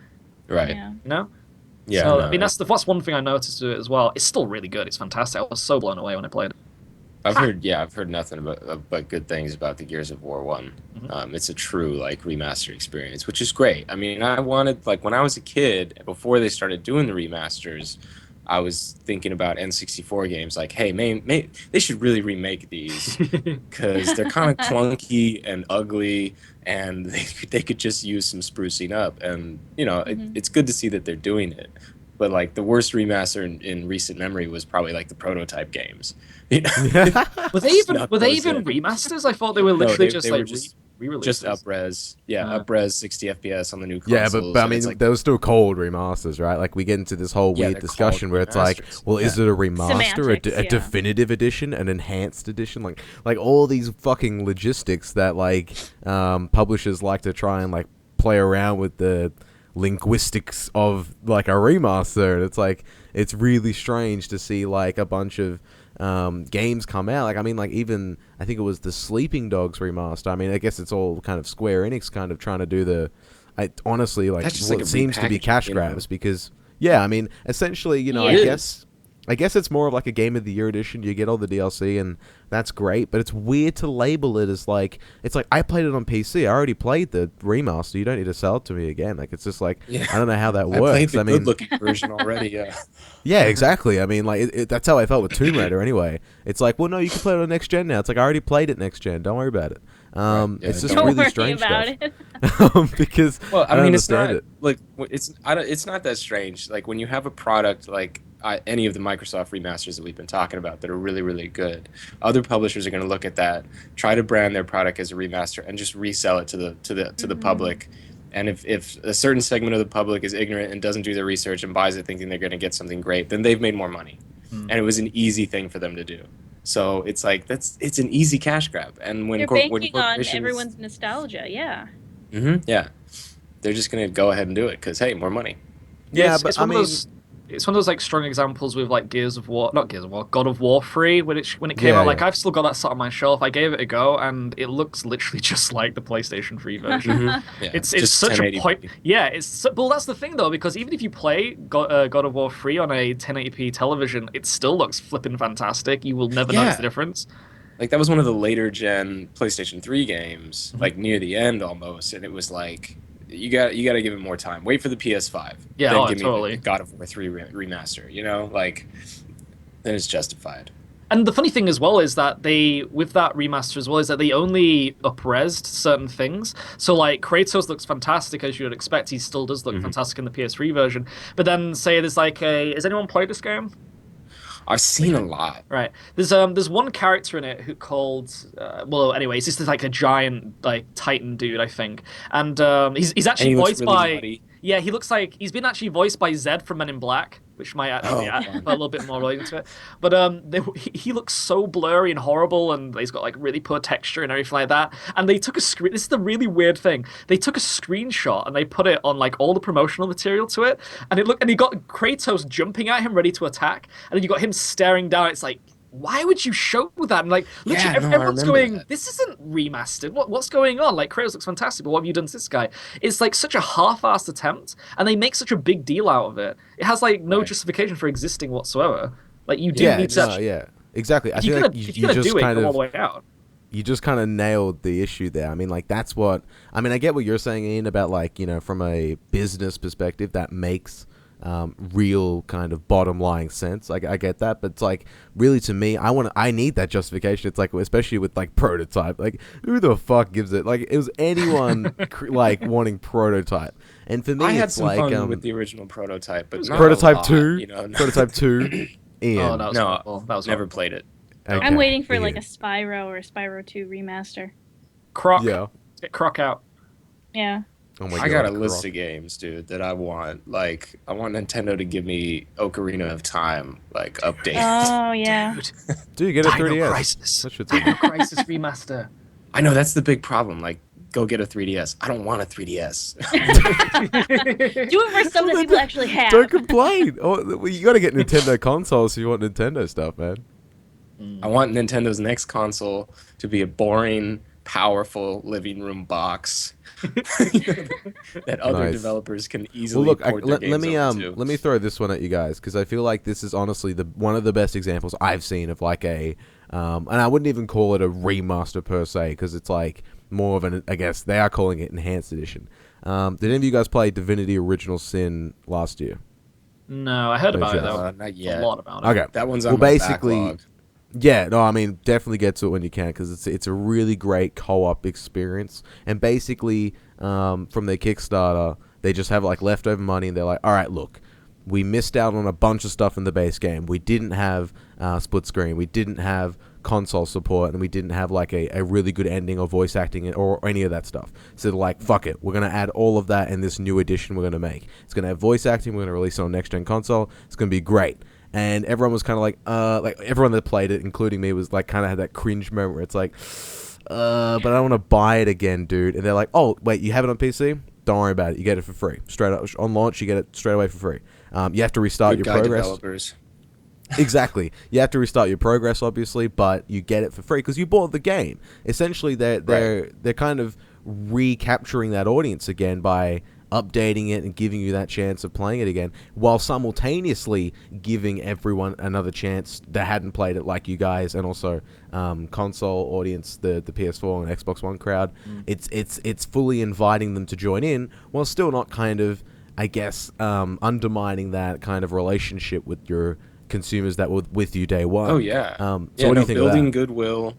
Right. Yeah. You know? Yeah. So, I mean, that's one thing I noticed to it as well. It's still really good. It's fantastic. I was so blown away when I played it. I've heard nothing but good things about the Gears of War 1. It's a true like remaster experience, which is great. I mean, I wanted, like, when I was a kid, before they started doing the remasters, I was thinking about N64 games, like, hey, they should really remake these because they're kind of clunky and ugly, and they could just use some sprucing up. And you know, it's good to see that they're doing it. But like the worst remaster in recent memory was probably like the prototype games. You know? Were they even remasters? I thought they were literally just re-releases. Just up-res. Yeah, up-res 60 FPS on the new consoles. Yeah, but I mean, like, they were still called remasters, right? Like, we get into this whole weird discussion where it's like, well, is it a remaster, a definitive edition, an enhanced edition? Like all these fucking logistics that, like, publishers like to try and, like, play around with the linguistics of, like, a remaster. And it's like, it's really strange to see, like, a bunch of games come out. Like, I mean, like, even I think it was the Sleeping Dogs remaster. I mean, I guess it's all kind of Square Enix kind of trying to do honestly, like, what seems to be cash grabs, because I mean, essentially, you know, I guess it's more of like a Game of the Year edition. You get all the DLC, and that's great, but it's weird to label it as like, it's like, I played it on PC. I already played the remaster. You don't need to sell it to me again. Like, it's just like, I don't know how that works. I played the good-looking version already, Yeah, exactly. I mean, like, that's how I felt with Tomb Raider anyway. It's like, well, no, you can play it on next gen now. It's like, I already played it next gen. Don't worry about it. It's just really strange stuff. Because I mean, it's not like it's not that strange. Like, when you have a product like any of the Microsoft remasters that we've been talking about that are really, really good, other publishers are going to look at that, try to brand their product as a remaster, and just resell it to the public. And if a certain segment of the public is ignorant and doesn't do their research and buys it thinking they're going to get something great, then they've made more money. And it was an easy thing for them to do. So it's like, it's an easy cash grab. And when you're banking on everyone's nostalgia, they're just going to go ahead and do it because, hey, more money. Yeah, but I mean, it's one of those like strong examples with like God of War 3 when it came out. Like, I've still got that sat on my shelf. I gave it a go, and it looks literally just like the PlayStation 3 version. It's such a point. Yeah, well, that's the thing though, because even if you play God of War 3 on a 1080p television, it still looks flipping fantastic. You will never notice the difference. Like, that was one of the later gen PlayStation 3 games, like near the end almost, and it was like, you got to give it more time. Wait for the PS5. Yeah, then give totally. me the God of War 3 remaster. You know, like, then it's justified. And the funny thing as well is that with that remaster as well, is that they only up-resed certain things. So, like, Kratos looks fantastic, as you would expect. He still does look fantastic in the PS3 version. But then, say there's like has anyone played this game? I've seen a lot. Right. There's one character in it who called anyways, this is like a giant like Titan dude, I think. And he's actually voiced by muddy. Yeah, he looks like he's been actually voiced by Zed from Men in Black, which might actually add a little bit more related to it. But he looks so blurry and horrible, and he's got like really poor texture and everything like that. And they took a screen. This is the really weird thing. They took a screenshot and they put it on like all the promotional material to it, and he got Kratos jumping at him, ready to attack, and then you got him staring down. It's like, why would you show that? And like, literally, everyone's going, this isn't remastered. What's going on? Like, Kratos looks fantastic, but what have you done to this guy? It's like such a half-assed attempt, and they make such a big deal out of it. It has like no justification for existing whatsoever. Like, you do need to. Exactly. I feel like you just kind of all the way out. You just kind of nailed the issue there. I mean, like, that's what I mean. I get what you're saying, Ian, about, like, you know, from a business perspective, that makes real kind of bottom lying sense. I get that, but it's like really to me, I need that justification. It's like especially with like Prototype, like who the fuck gives it? Like it was anyone like wanting Prototype, and for me, I had it's some like fun with the original Prototype, but not Prototype a lot, 2, you know. Prototype 2. Ian. Oh, that was No, horrible. That was never horrible. played it. Okay. I'm waiting for Ian. like a Spyro or a Spyro 2 remaster. Croc. Yeah. Get Croc out. Yeah. Oh my I got a God, list Croc. of games, dude, that I want. Like, I want Nintendo to give me Ocarina of Time, like, update. Oh yeah. Dude, get a Dino 3DS. Crisis. That shit's Dino Crisis remaster. I know, that's the big problem. Like, go get a 3DS. I don't want a 3DS. Do it for something that people actually have. Don't complain. Oh, well, you got to get Nintendo consoles if you want Nintendo stuff, man. I want Nintendo's next console to be a boring, powerful living room box that other Nice. developers can easily Well, look, port their let games me over to. let me throw this one at you guys because I feel like this is honestly one of the best examples I've seen of like a, and I wouldn't even call it a remaster per se because it's like more of an, I guess they are calling it enhanced edition. Did any of you guys play Divinity: Original Sin last year? No, I heard about it Just- though. Not yet. A lot about it. Okay, That one's on well, my basically, backlog. yeah, no, I mean, definitely get to it when you can because it's a really great co-op experience. And basically, from their Kickstarter, they just have like leftover money, and they're like, "All right, look, we missed out on a bunch of stuff in the base game. We didn't have split screen. We didn't have console support, and we didn't have like a really good ending or voice acting or any of that stuff. So they're like, fuck it, we're gonna add all of that in this new edition we're gonna make. It's gonna have voice acting. We're gonna release it on next gen console. It's gonna be great." And everyone was kind of like everyone that played it, including me, was like kind of had that cringe moment where it's like, but I don't want to buy it again, dude. And they're like, oh, wait, you have it on PC? Don't worry about it. You get it for free. Straight up on launch, you get it straight away for free. You have to restart Good your guy progress. developers. Exactly. You have to restart your progress, obviously, but you get it for free because you bought the game. Essentially, they're kind of recapturing that audience again by updating it and giving you that chance of playing it again, while simultaneously giving everyone another chance that hadn't played it like you guys, and also console audience, the PS4 and Xbox One crowd. It's fully inviting them to join in, while still not kind of, I guess, undermining that kind of relationship with your consumers that were with you day one. Oh yeah. So what do you think building of that? goodwill,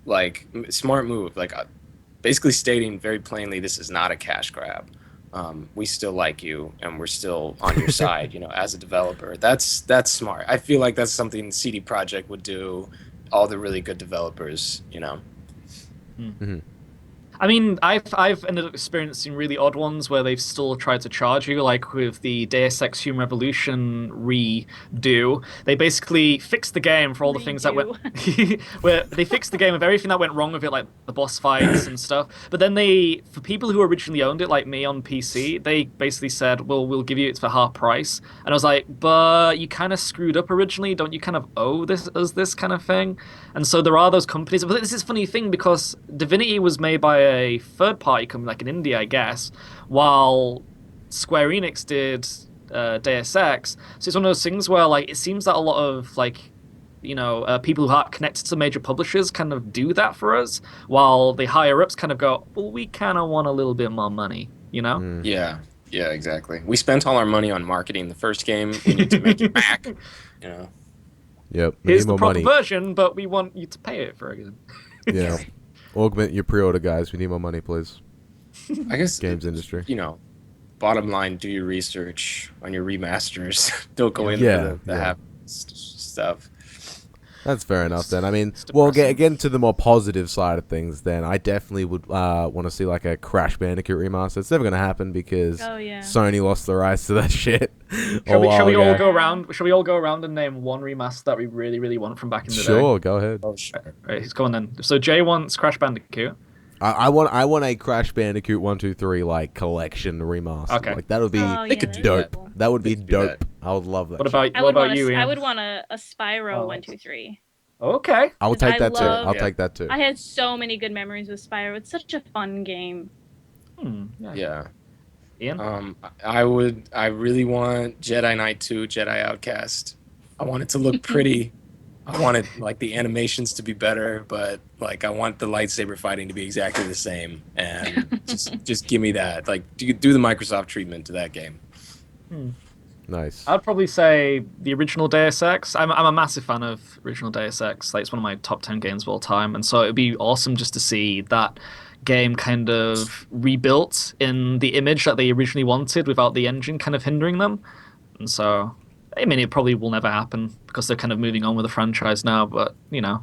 like smart move. Like basically stating very plainly, this is not a cash grab. We still like you, and we're still on your side. You know, as a developer, that's smart. I feel like that's something CD Projekt would do. All the really good developers, you know. Mm-hmm. I mean, I've ended up experiencing really odd ones where they've still tried to charge you, like with the Deus Ex Human Revolution redo. They basically fixed the game for all the things that went where they fixed the game of everything that went wrong with it, like the boss fights and stuff. But then for people who originally owned it, like me on PC, they basically said, "Well, we'll give you it for half price." And I was like, "But you kind of screwed up originally. Don't you kind of owe this kind of thing?" And so there are those companies. But this is a funny thing because Divinity was made by a third-party company, like in India, I guess, while Square Enix did Deus Ex. So it's one of those things where, like, it seems that a lot of, like, you know, people who are connected to major publishers kind of do that for us, while the higher-ups kind of go, well, we kind of want a little bit more money, you know? Yeah, exactly. We spent all our money on marketing the first game. We need to make it back. You know. Yep. We Here's need the more proper money. version, but we want you to pay it for it. Yeah. Augment your pre-order, guys. We need more money, please. I guess Games industry. You know, bottom line, do your research on your remasters. Don't go in Yeah, for the yeah. half stuff. That's fair enough then. I mean, well, again to the more positive side of things then, I definitely would want to see like a Crash Bandicoot remaster. It's never going to happen because Sony lost the rights to that shit. Shall we all go around? Shall we all go around and name one remaster that we really, really want from back in the day? Sure, go ahead. Oh, sure. Right, he's going then. So Jay wants Crash Bandicoot. I want a Crash Bandicoot 1, 2, 3 like collection remaster. Okay. Like that would be dope. Cool. That would be They could do dope. I would love that. What shit. about you, Ian? I would want a Spyro Oh. 1, 2, 3. Okay. I will take I that too. love- I'll take that too. I had so many good memories with Spyro. It's such a fun game. Yeah. Ian? I really want Jedi Knight 2, Jedi Outcast. I want it to look pretty. I want it, like, the animations to be better, but, like, I want the lightsaber fighting to be exactly the same. And just give me that. Like, do the Microsoft treatment to that game. Nice. I'd probably say the original Deus Ex. I'm a massive fan of original Deus Ex. Like, it's one of my top 10 games of all time, and so it'd be awesome just to see that game kind of rebuilt in the image that they originally wanted without the engine kind of hindering them. And so, I mean, it probably will never happen because they're kind of moving on with the franchise now. But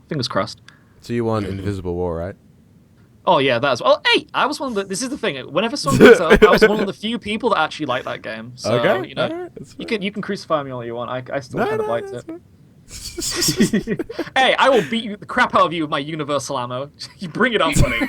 fingers crossed. So you want Invisible War, right? Oh yeah, that's well. Hey, I was one of the. This is the thing. Whenever someone brings it up, I was one of the few people that actually liked that game. So Okay, you can crucify me all you want. I still No, kind of no, liked that's it. Hey, I will beat the crap out of you with my universal ammo. You bring it on, buddy.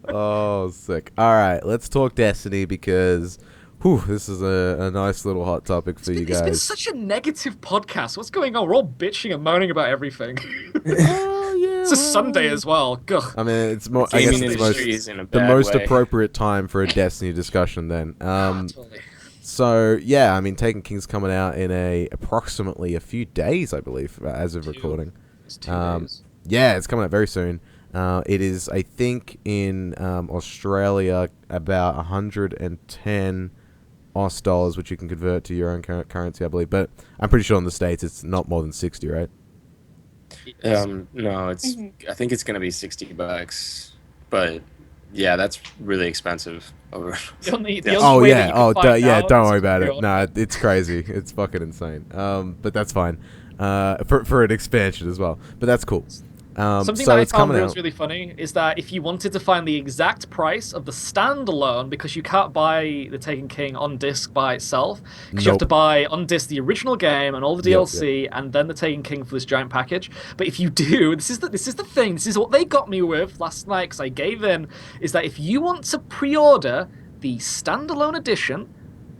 Oh, sick. All right, let's talk Destiny because, this is a nice little hot topic for you guys. It's been such a negative podcast. What's going on? We're all bitching and moaning about everything. Oh yeah, It's a Sunday as well. Gugh. I mean, it's more. I guess Gaming it's industry is in a the bad most way. appropriate time for a Destiny discussion. Then, Totally. so yeah, I mean, Taken King's coming out in approximately a few days, I believe, as of recording. It's 2 days. Yeah, it's coming out very soon. It is, I think, in Australia about 110 Aus dollars, which you can convert to your own currency, I believe. But I'm pretty sure in the States it's not more than 60, right? No, it's. I think it's gonna be $60, but yeah, that's really expensive. Over. The only Oh way that yeah, you can find out don't is worry to about it. pre-order. Nah, it's crazy. It's fucking insane. But that's fine. For an expansion as well. But that's cool. Something so that I it's found coming was out. really funny is that if you wanted to find the exact price of the standalone, because you can't buy the Taken King on disc by itself, because you have to Nope. buy on disc the original game and all the Yep, DLC, and then the Taken King for this giant package. But if you do, this is the thing. This is what they got me with last night because I gave in. Is that if you want to pre-order the standalone edition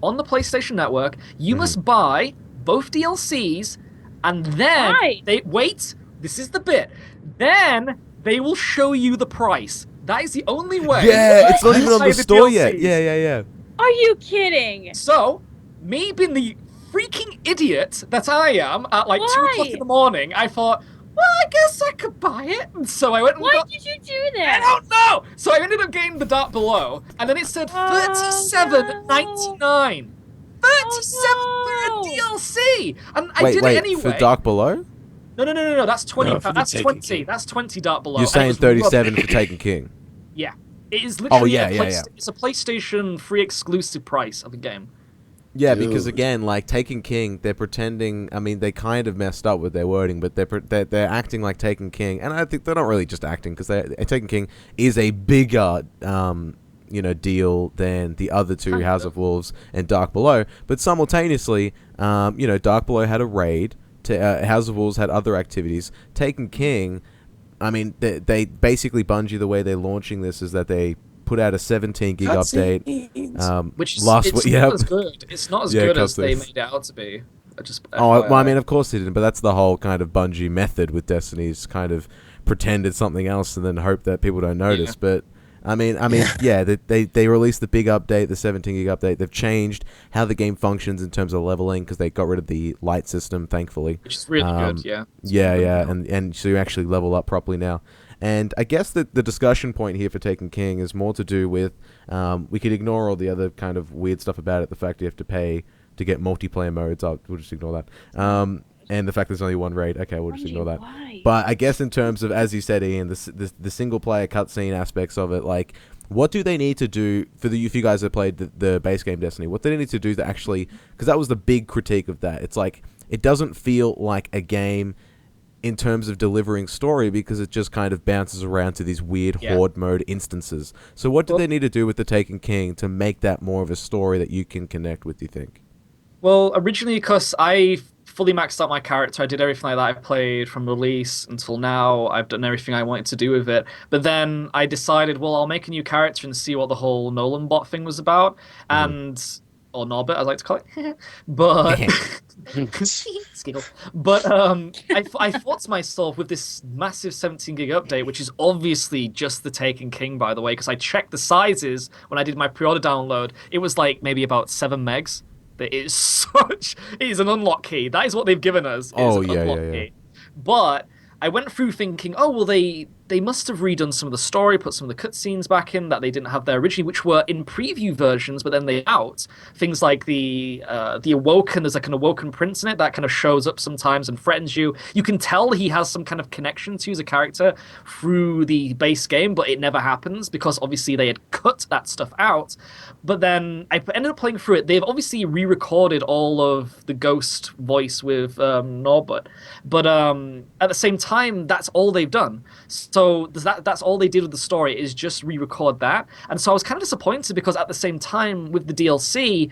on the PlayStation Network, you must buy both DLCs, and then Why? they wait. This is the bit. Then they will show you the price. That is the only way. Yeah, it's not to even on buy the store yet. DLCs. Yeah. Are you kidding? So, me being the freaking idiot that I am, at like 2 o'clock Why? in the morning, I thought, well, I guess I could buy it. And so I went and Why got. did you do I that? don't know. So I ended up getting the Dark Below, and then it said $37.99. $37 for a DLC, and I did it anyway. For Dark Below? No. That's 20. No, for the that's Taken 20. King. That's 20 Dark Below. You're and it saying was 37 rubbish. for Taken King. Yeah, it is literally. Oh, yeah. It's a PlayStation free exclusive price of a game. Yeah, because Dude. again, like Taken King, they're pretending. I mean, they kind of messed up with their wording, but they're acting like Taken King, and I think they're not really just acting because Taken King is a bigger deal than the other two, Kind House of. of Wolves and Dark Below. But simultaneously, Dark Below had a raid. House of Wolves had other activities. Taken King, I mean, they basically Bungie, the way they're launching this is that they put out a 17 gig update. Which is last it's week, not as good. It's not as Yeah, good as cutscenes. they made it out to be. Oh, well, I mean, of course they didn't, but that's the whole kind of Bungie method with Destiny's kind of pretend it's something else and then hope that people don't notice. Yeah. But I mean, yeah, they released the big update, the 17 gig update. They've changed how the game functions in terms of leveling because they got rid of the light system, thankfully. which is really good. Yeah. It's Yeah, really yeah, good. and so you actually level up properly now. And I guess that the discussion point here for Taken King is more to do with we could ignore all the other kind of weird stuff about it, the fact you have to pay to get multiplayer modes. We'll just ignore that. And the fact there's only one raid. Okay, we'll just ignore that. Why? But I guess in terms of, as you said, Ian, the single player cutscene aspects of it, like, what do they need to do if you guys have played the base game Destiny? What do they need to do to actually? Because that was the big critique of that. It's like it doesn't feel like a game in terms of delivering story because it just kind of bounces around to these weird horde mode instances. So what do they need to do with the Taken King to make that more of a story that you can connect with, you think? Well, originally, because I fully maxed out my character, I did everything like that. I've played from release until now. I've done everything I wanted to do with it. But then I decided, well, I'll make a new character and see what the whole Nolan bot thing was about. Or Norbert, I like to call it. But Skiggle. But I thought to myself with this massive 17 gig update, which is obviously just the Taken King, by the way, because I checked the sizes when I did my pre-order download. It was like maybe about 7 megs. That is it is an unlock key. That is what they've given us. Is Oh, an yeah, unlock yeah. key. But I went through thinking, oh well, they they must have redone some of the story, put some of the cutscenes back in that they didn't have there originally, which were in preview versions, but then they out. Things like the Awoken, there's like an Awoken prince in it that kind of shows up sometimes and threatens you. You can tell he has some kind of connection to you as a character through the base game, but it never happens because obviously they had cut that stuff out. But then I ended up playing through it. They've obviously re-recorded all of the Ghost voice with Norbert, but at the same time, that's all they've done. So that's all they did with the story is just re-record that. And so I was kind of disappointed because at the same time with the DLC,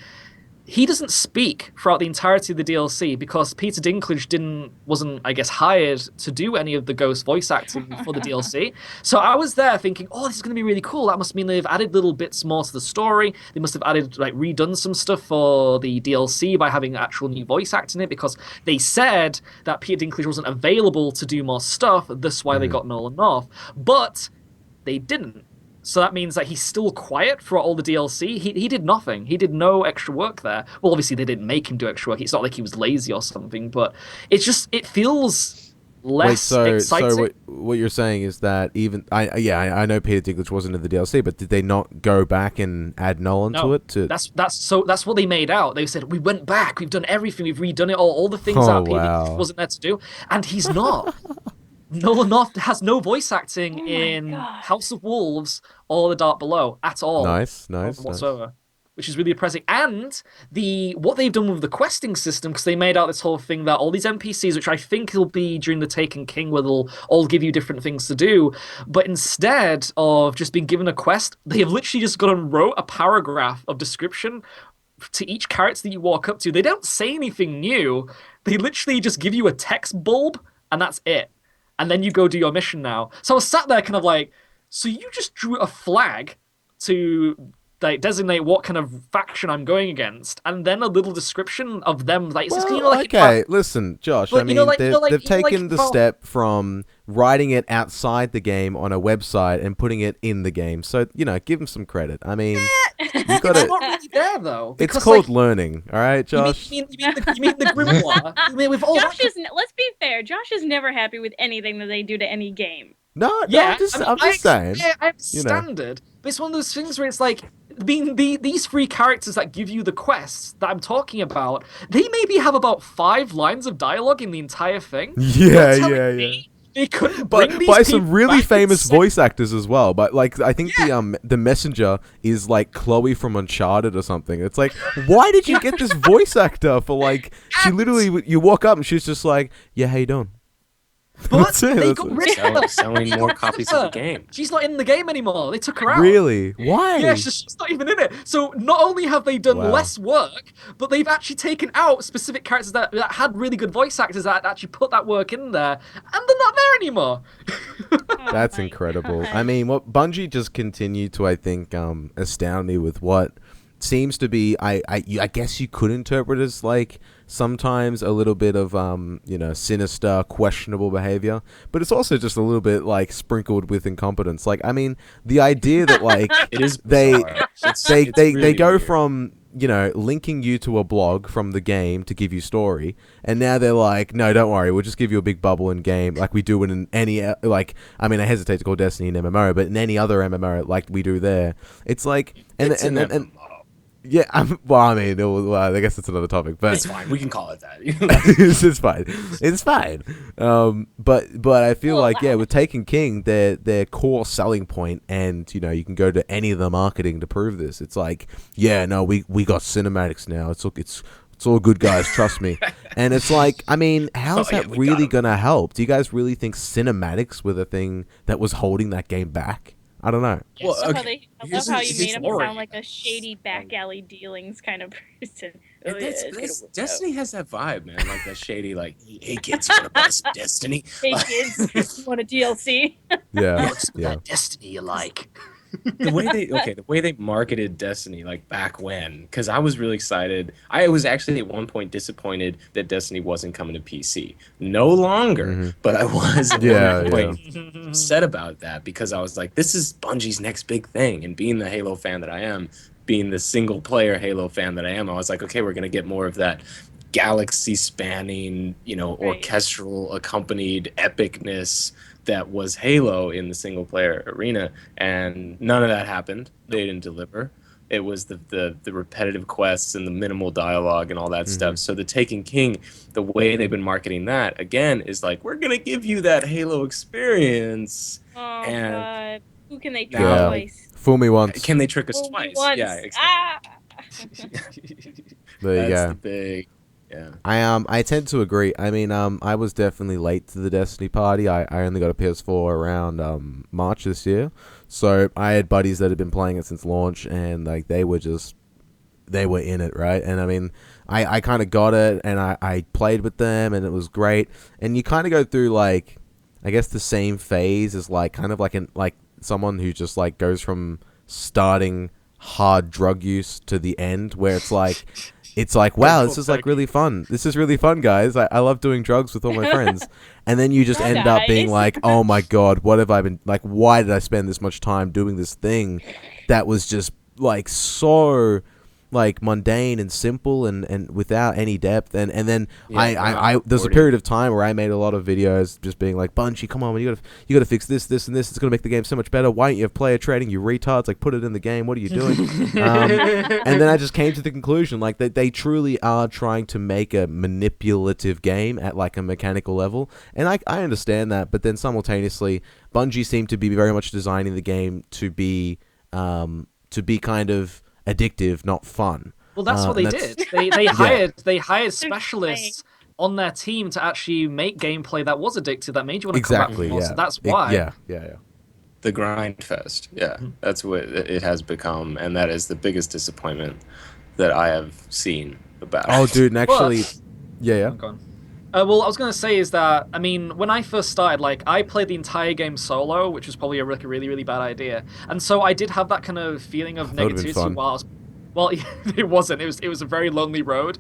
he doesn't speak throughout the entirety of the DLC because Peter Dinklage wasn't, I guess, hired to do any of the Ghost voice acting for the DLC. So I was there thinking, oh, this is going to be really cool. That must mean they've added little bits more to the story. They must have added, like, redone some stuff for the DLC by having actual new voice acting in it because they said that Peter Dinklage wasn't available to do more stuff. That's why they got Nolan North. But they didn't. So that means that he's still quiet throughout all the DLC. He did nothing. He did no extra work there. Well, obviously they didn't make him do extra work. It's not like he was lazy or something, but it feels less exciting. So what you're saying is that even I know Peter Dinklage wasn't in the DLC, but did they not go back and add Nolan to it? That's what they made out. They said we went back, we've done everything, we've redone it all the things that Peter Dinklage wasn't there to do, and he's not. Nolan North has no voice acting in House of Wolves or The Dark Below at all. Nice. Whatsoever. Which is really depressing. And what they've done with the questing system, because they made out this whole thing that all these NPCs, which I think will be during the Taken King, where they'll all give you different things to do, but instead of just being given a quest, they have literally just gone and wrote a paragraph of description to each character that you walk up to. They don't say anything new. They literally just give you a text bulb, and that's it. And then you go do your mission now. So I was sat there kind of like, so you just drew a flag to like designate what kind of faction I'm going against, and then a little description of them. Like, listen, Josh. I mean, they've taken the step from writing it outside the game on a website and putting it in the game. So give them some credit. I mean, you got it's not really there though. It's called learning, all right, Josh. You mean the grimoire? Let's be fair. Josh is never happy with anything that they do to any game. No, I'm just saying. I have standard, but it's one of those things where it's like, these three characters that give you the quests that I'm talking about, they maybe have about 5 lines of dialogue in the entire thing. Yeah. They couldn't bring these by some really famous voice actors as well. But like, I think the messenger is like Chloe from Uncharted or something. It's like, why did you get this voice actor for like? She literally, you walk up and she's just like, "Yeah, how you doing?" But they got rid of her. Selling more copies of the game. She's not in the game anymore. They took her out. Really? Why? Yeah, she's not even in it. So not only have they done less work, but they've actually taken out specific characters that had really good voice actors that actually put that work in there, and they're not there anymore. That's incredible. I mean, what Bungie just continued to, I think, astound me with what seems to be, I guess you could interpret as like sometimes a little bit of sinister, questionable behavior, but it's also just a little bit like sprinkled with incompetence. Like, I mean, the idea that like it is they really go weird. from linking you to a blog from the game to give you story, and now they're like, no, don't worry, we'll just give you a big bubble in game like we do in any I hesitate to call Destiny an MMO, but in any other MMO like we do there. It's like and yeah, I guess it's another topic, but it's fine. We can call it that. It's fine. But I feel like with Taken King, their core selling point, and you can go to any of the marketing to prove this. It's like, we got cinematics now. It's all good, guys. Trust me. And it's like, I mean, how's that really gonna help? Do you guys really think cinematics were the thing that was holding that game back? I don't know. Well, I love how you made him sound like a shady back alley dealings kind of person. Destiny has that vibe, man. Like that shady, like, hey kids, you want to buy some Destiny? Hey kids, you want a DLC? Yeah. What's that Destiny you like? The way they marketed Destiny like back when, because I was really excited. I was actually at one point disappointed that Destiny wasn't coming to PC. No longer, but I was at one point upset about that because I was like, this is Bungie's next big thing. And being the Halo fan that I am, being the single player Halo fan that I am, I was like, okay, we're gonna get more of that galaxy-spanning, orchestral accompanied epicness that was Halo in the single-player arena, and none of that happened. They didn't deliver. It was the repetitive quests and the minimal dialogue and all that stuff. So the Taken King, the way they've been marketing that, again, is like, we're going to give you that Halo experience. Oh, and God. Who can they trick now, twice? Fool me once. Can they trick us Fool me twice? once. Yeah, exactly. There you That's go. the big, yeah. I tend to agree. I mean, I was definitely late to the Destiny party. I only got a PS4 around March this year, so I had buddies that had been playing it since launch, and like they were in it, right? And I mean, I kind of got it, and I played with them, and it was great. And you kind of go through like, I guess the same phase as like kind of like someone who just like goes from starting hard drug use to the end, where it's like. It's like, wow, this is like really fun. This is really fun, guys. I love doing drugs with all my friends. And then you just end up being like, oh my God, what have I been, like, why did I spend this much time doing this thing that was just like so like mundane and simple and without any depth. And then there's a period of time where I made a lot of videos just being like, Bungie, come on, you gotta fix this and this. It's gonna make the game so much better. Why don't you have player trading, you retards? Like, put it in the game. What are you doing? And then I just came to the conclusion like that they truly are trying to make a manipulative game at like a mechanical level. And I understand that, but then simultaneously Bungie seemed to be very much designing the game to be kind of addictive, not fun. Well, that's what they did. They hired specialists on their team to actually make gameplay that was addictive, that made you want to come back for more. So that's why. Yeah. The grind fest. Yeah, that's what it has become, and that is the biggest disappointment that I have seen about. Oh, dude, and actually, yeah. Well, I was going to say is that, I mean, when I first started, like, I played the entire game solo, which was probably a really, really bad idea. And so I did have that kind of feeling of negativity while I was... Well, it wasn't. It was a very lonely road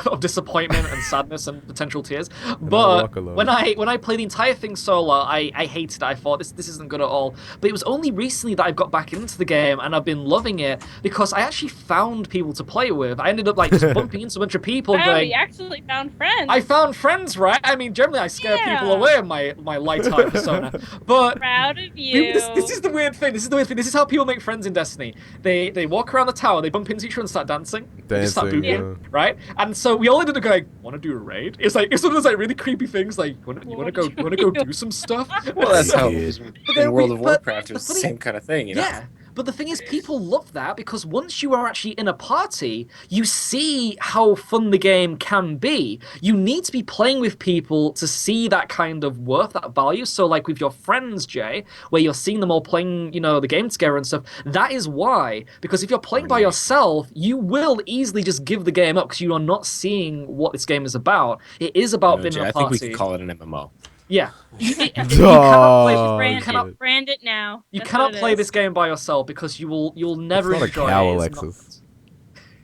of disappointment and sadness and potential tears. But when I played the entire thing solo, I hated it. I thought this isn't good at all. But it was only recently that I've got back into the game and I've been loving it because I actually found people to play with. I ended up like just bumping into a bunch of people. Wow, you actually found friends. I found friends, right? I mean, generally I scare people away in my lighthearted persona. But proud of you. This is the weird thing. This is how people make friends in Destiny. They walk around the tower. They bump into each other and start dancing. Just start booping, right? And so we all ended up going, want to do a raid? It's one of those like really creepy things. Like, you want to go do some stuff? Well, that's how it is. In World of Warcraft, it was the same kind of thing, you know? Yeah. But the thing is, people love that because once you are actually in a party, you see how fun the game can be. You need to be playing with people to see that kind of worth, that value. So like with your friends, Jay, where you're seeing them all playing, the game together and stuff, that is why. Because if you're playing by yourself, you will easily just give the game up because you are not seeing what this game is about. It is about being in a party. I think we could call it an MMO. Yeah. You cannot brand it now. You cannot play this game by yourself because you'll never enjoy it. Alexis.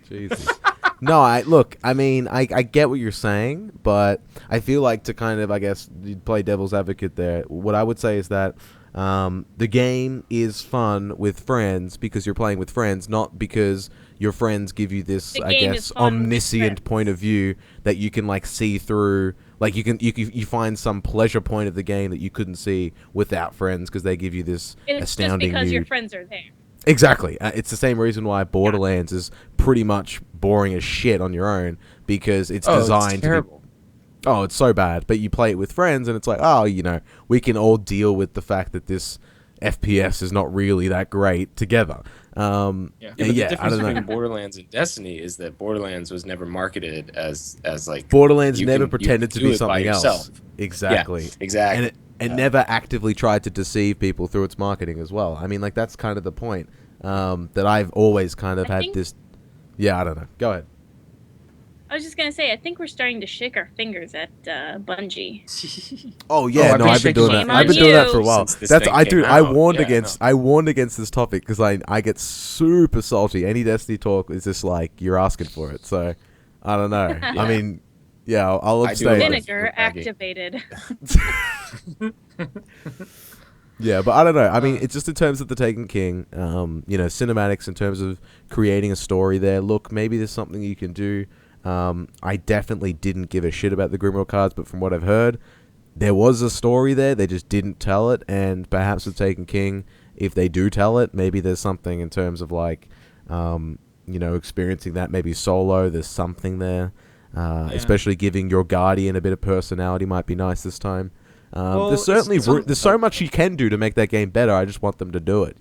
Jesus. No, I get what you're saying, but I feel like to kind of, I guess, play devil's advocate there, what I would say is that the game is fun with friends because you're playing with friends, not because your friends give you this, I guess, omniscient point of view that you can like see through. Like you find some pleasure point of the game that you couldn't see without friends because they give you this astounding. It's just because your friends are there. Exactly. It's the same reason why Borderlands is pretty much boring as shit on your own because it's designed it's terrible. to be... Oh, it's so bad. But you play it with friends and it's like, we can all deal with the fact that this FPS is not really that great together. The difference between Borderlands and Destiny is that Borderlands was never marketed as like... Borderlands never pretended to be something else. Exactly. Yeah, exactly. And it never actively tried to deceive people through its marketing as well. I mean, like, that's kind of the point that I've always kind of had this... Yeah, I don't know. Go ahead. I was just going to say, I think we're starting to shake our fingers at Bungie. Oh, yeah, I've been doing that. I've been doing that for a while. I warned against this topic because I get super salty. Any Destiny talk is just like, you're asking for it. So, I don't know. Yeah. I mean... Yeah, I'll abstain. Vinegar activated. Yeah, but I don't know. I mean, it's just in terms of the Taken King, cinematics, in terms of creating a story there. Look, maybe there's something you can do I definitely didn't give a shit about the Grimrock cards, but from what I've heard, there was a story there. They just didn't tell it, and perhaps with Taken King, if they do tell it, maybe there's something in terms of like, experiencing that maybe solo. There's something there, especially giving your Guardian a bit of personality might be nice this time. There's certainly there's so much you can do to make that game better. I just want them to do it,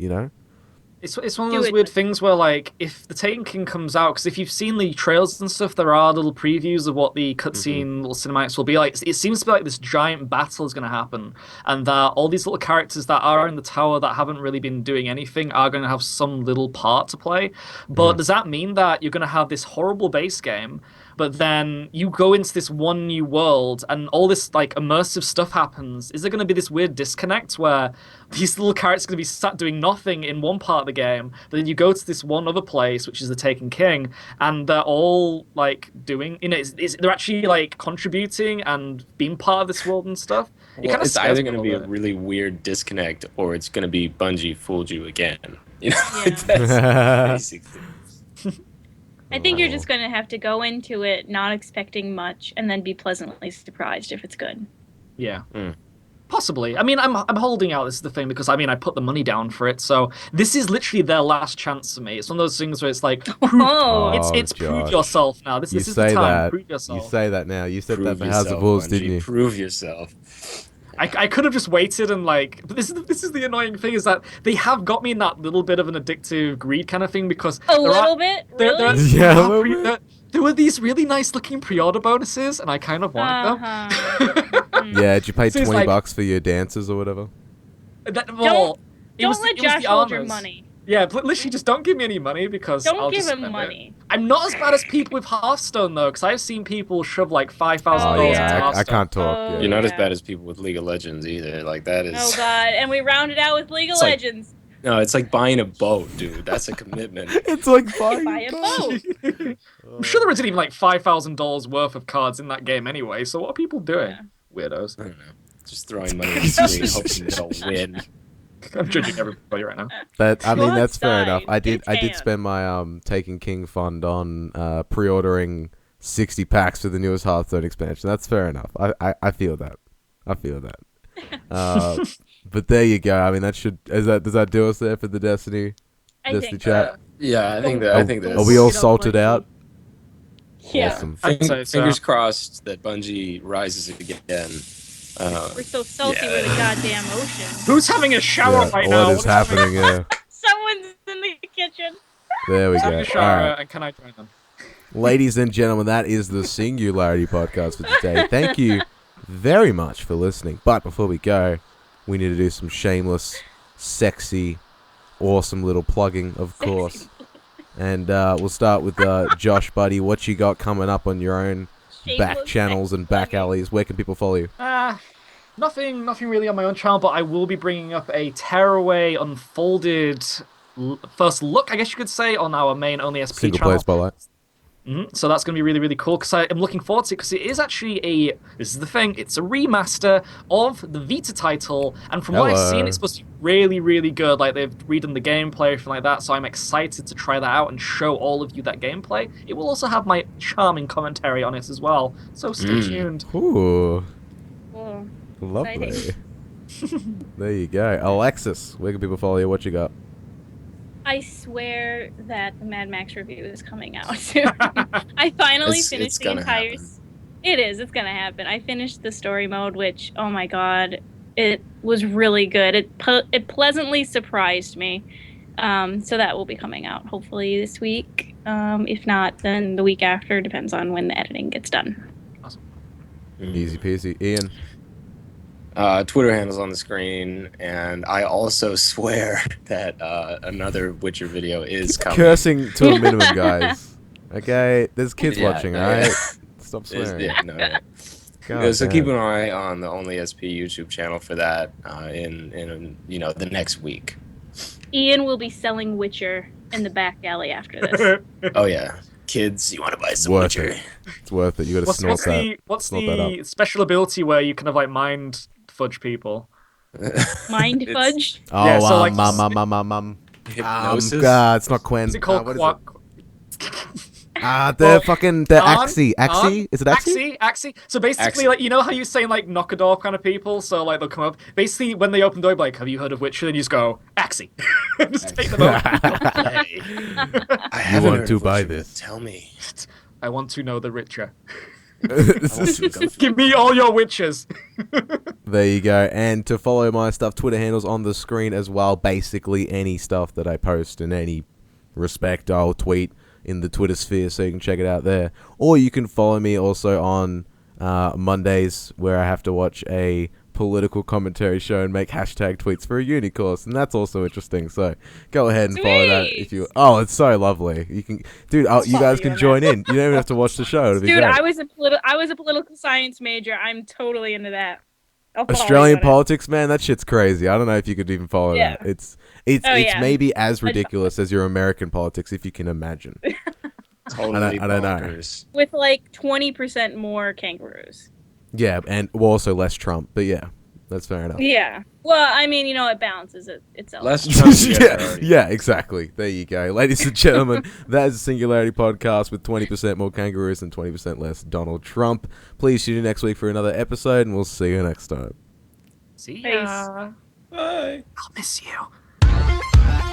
It's one of those weird things where, like, if the Taken King comes out, because if you've seen the trailers and stuff, there are little previews of what the cutscene little cinematics will be like. It seems to be like this giant battle is going to happen, and that all these little characters that are in the tower that haven't really been doing anything are going to have some little part to play. But does that mean that you're going to have this horrible base game, but then you go into this one new world and all this like immersive stuff happens? Is there going to be this weird disconnect where these little characters are going to be sat doing nothing in one part of the game, but then you go to this one other place, which is the Taken King, and they're all like doing, they're actually like contributing and being part of this world and stuff? It's either going to be a really weird disconnect, or it's going to be Bungie fooled you again. That's basically. I think you're just going to have to go into it not expecting much and then be pleasantly surprised if it's good. Yeah. Possibly. I mean, I'm holding out. This is the thing, because I put the money down for it, so this is literally their last chance for me. It's one of those things where it's like, it's prove yourself now. This is the time. Prove yourself. You say that now. You said prove that for House of Wolves, didn't you? Prove yourself. I could have just waited and like, but this is the annoying thing, is that they have got me in that little bit of an addictive greed kind of thing, because a little bit. There were these really nice looking pre-order bonuses, and I kind of wanted them. Yeah, did you pay $20 for your dances or whatever? Don't let Josh hold your money. Yeah, literally just don't give me any money, because I'll give him money. I'm not as bad as people with Hearthstone though, because I've seen people shove like $5,000 into Hearthstone. I can't talk. You're not as bad as people with League of Legends either. Like that is. Oh god, and we rounded out with League of Legends. No, it's like buying a boat, dude. That's a commitment. It's like buying a boat. I'm sure there isn't even like $5,000 worth of cards in that game anyway. So what are people doing? Yeah. Weirdos. I don't know. Just throwing money in the screen, hoping they'll win. I'm judging everybody right now. That's fair enough. I did spend my Taken King fund on pre-ordering 60 packs for the newest Hearthstone expansion. That's fair enough. I feel that. But there you go. I mean, does that do us there for the Destiny chat? Yeah, I think that. Are we all salted out? Yeah. Awesome. Fingers crossed that Bungie rises again. We're so salty we're the goddamn ocean. Who's having a shower right now? What is happening? Yeah. Someone's in the kitchen. There we go. Having a shower, and can I join them? Ladies and gentlemen, that is the Singularity podcast for today. Thank you very much for listening. But before we go, we need to do some shameless, sexy, awesome little plugging, of course. And we'll start with Josh, buddy. What you got coming up on your own back channels and back alleys? Where can people follow you? Nothing really on my own channel, but I will be bringing up a Tearaway Unfolded first look, I guess you could say, on our main Only SP Single channel. player spotlight. So that's going to be really, really cool, because I'm looking forward to it, because it is actually this is the thing, it's a remaster of the Vita title, and from what I've seen, it's supposed to be really, really good. Like, they've redone the gameplay, everything like that, so I'm excited to try that out and show all of you that gameplay. It will also have my charming commentary on it as well, so stay tuned. Ooh. Whoa. Lovely. There you go. Alexis, where can people follow you? What you got? I swear that the Mad Max review is coming out soon. I finally finished the entire... Happen. It is. It's going to happen. I finished the story mode, which, oh my god, it was really good. It pleasantly surprised me. So that will be coming out hopefully this week. If not, then the week after. Depends on when the editing gets done. Awesome. Easy peasy. Ian? Twitter handle's on the screen, and I also swear that another Witcher video is coming. Cursing to a minimum, guys. Okay, there's kids watching, alright? Stop swearing. So keep an eye on the Only SP YouTube channel for that in the next week. Ian will be selling Witcher in the back alley after this. Oh yeah. Kids, you want to buy some Witcher? It's worth it. You got to snort that. What's the special ability where you kind of like mind fudge people? Mind fudge? Oh, yeah, so hypnosis? God, it's not Quen. Is it called They're Axie. Aren't- Axie? Is it Axie? Axie. So basically, Axie. like, you know how you saying like knock a door kind of people? So like they'll come up. Basically, when they open the door, like, have you heard of Witcher? And you just go Axie. Just take them out. Hey, I haven't want heard to of buy what you this? Tell me. I want to know the Witcher. I want to go Give me all your Witchers. There you go. And to follow my stuff, Twitter handles on the screen as well. Basically, any stuff that I post in any respect, I'll tweet in the Twitter sphere, so you can check it out there. Or you can follow me also on Mondays, where I have to watch a political commentary show and make hashtag tweets for a uni course, and that's also interesting. So go ahead and follow that if you. Oh, it's so lovely. You can, dude. You guys can join in. You don't even have to watch the show. It'll be Dude, great. I was a political science major. I'm totally into that. I'll follow Australian you on it. politics, man, that shit's crazy. I don't know if you could even follow Yeah. that. It's Oh, yeah. maybe as ridiculous as your American politics, if you can imagine. Totally I don't know. bonkers. With like 20% more kangaroos. Yeah, and also less Trump, but yeah, that's fair enough. Yeah. Well, I mean, it balances itself. Less Trump. Yeah, exactly. There you go. Ladies and gentlemen, that is the Singularity podcast with 20% more kangaroos and 20% less Donald Trump. Please tune in next week for another episode, and we'll see you next time. See ya. ya. Bye. I'll miss you.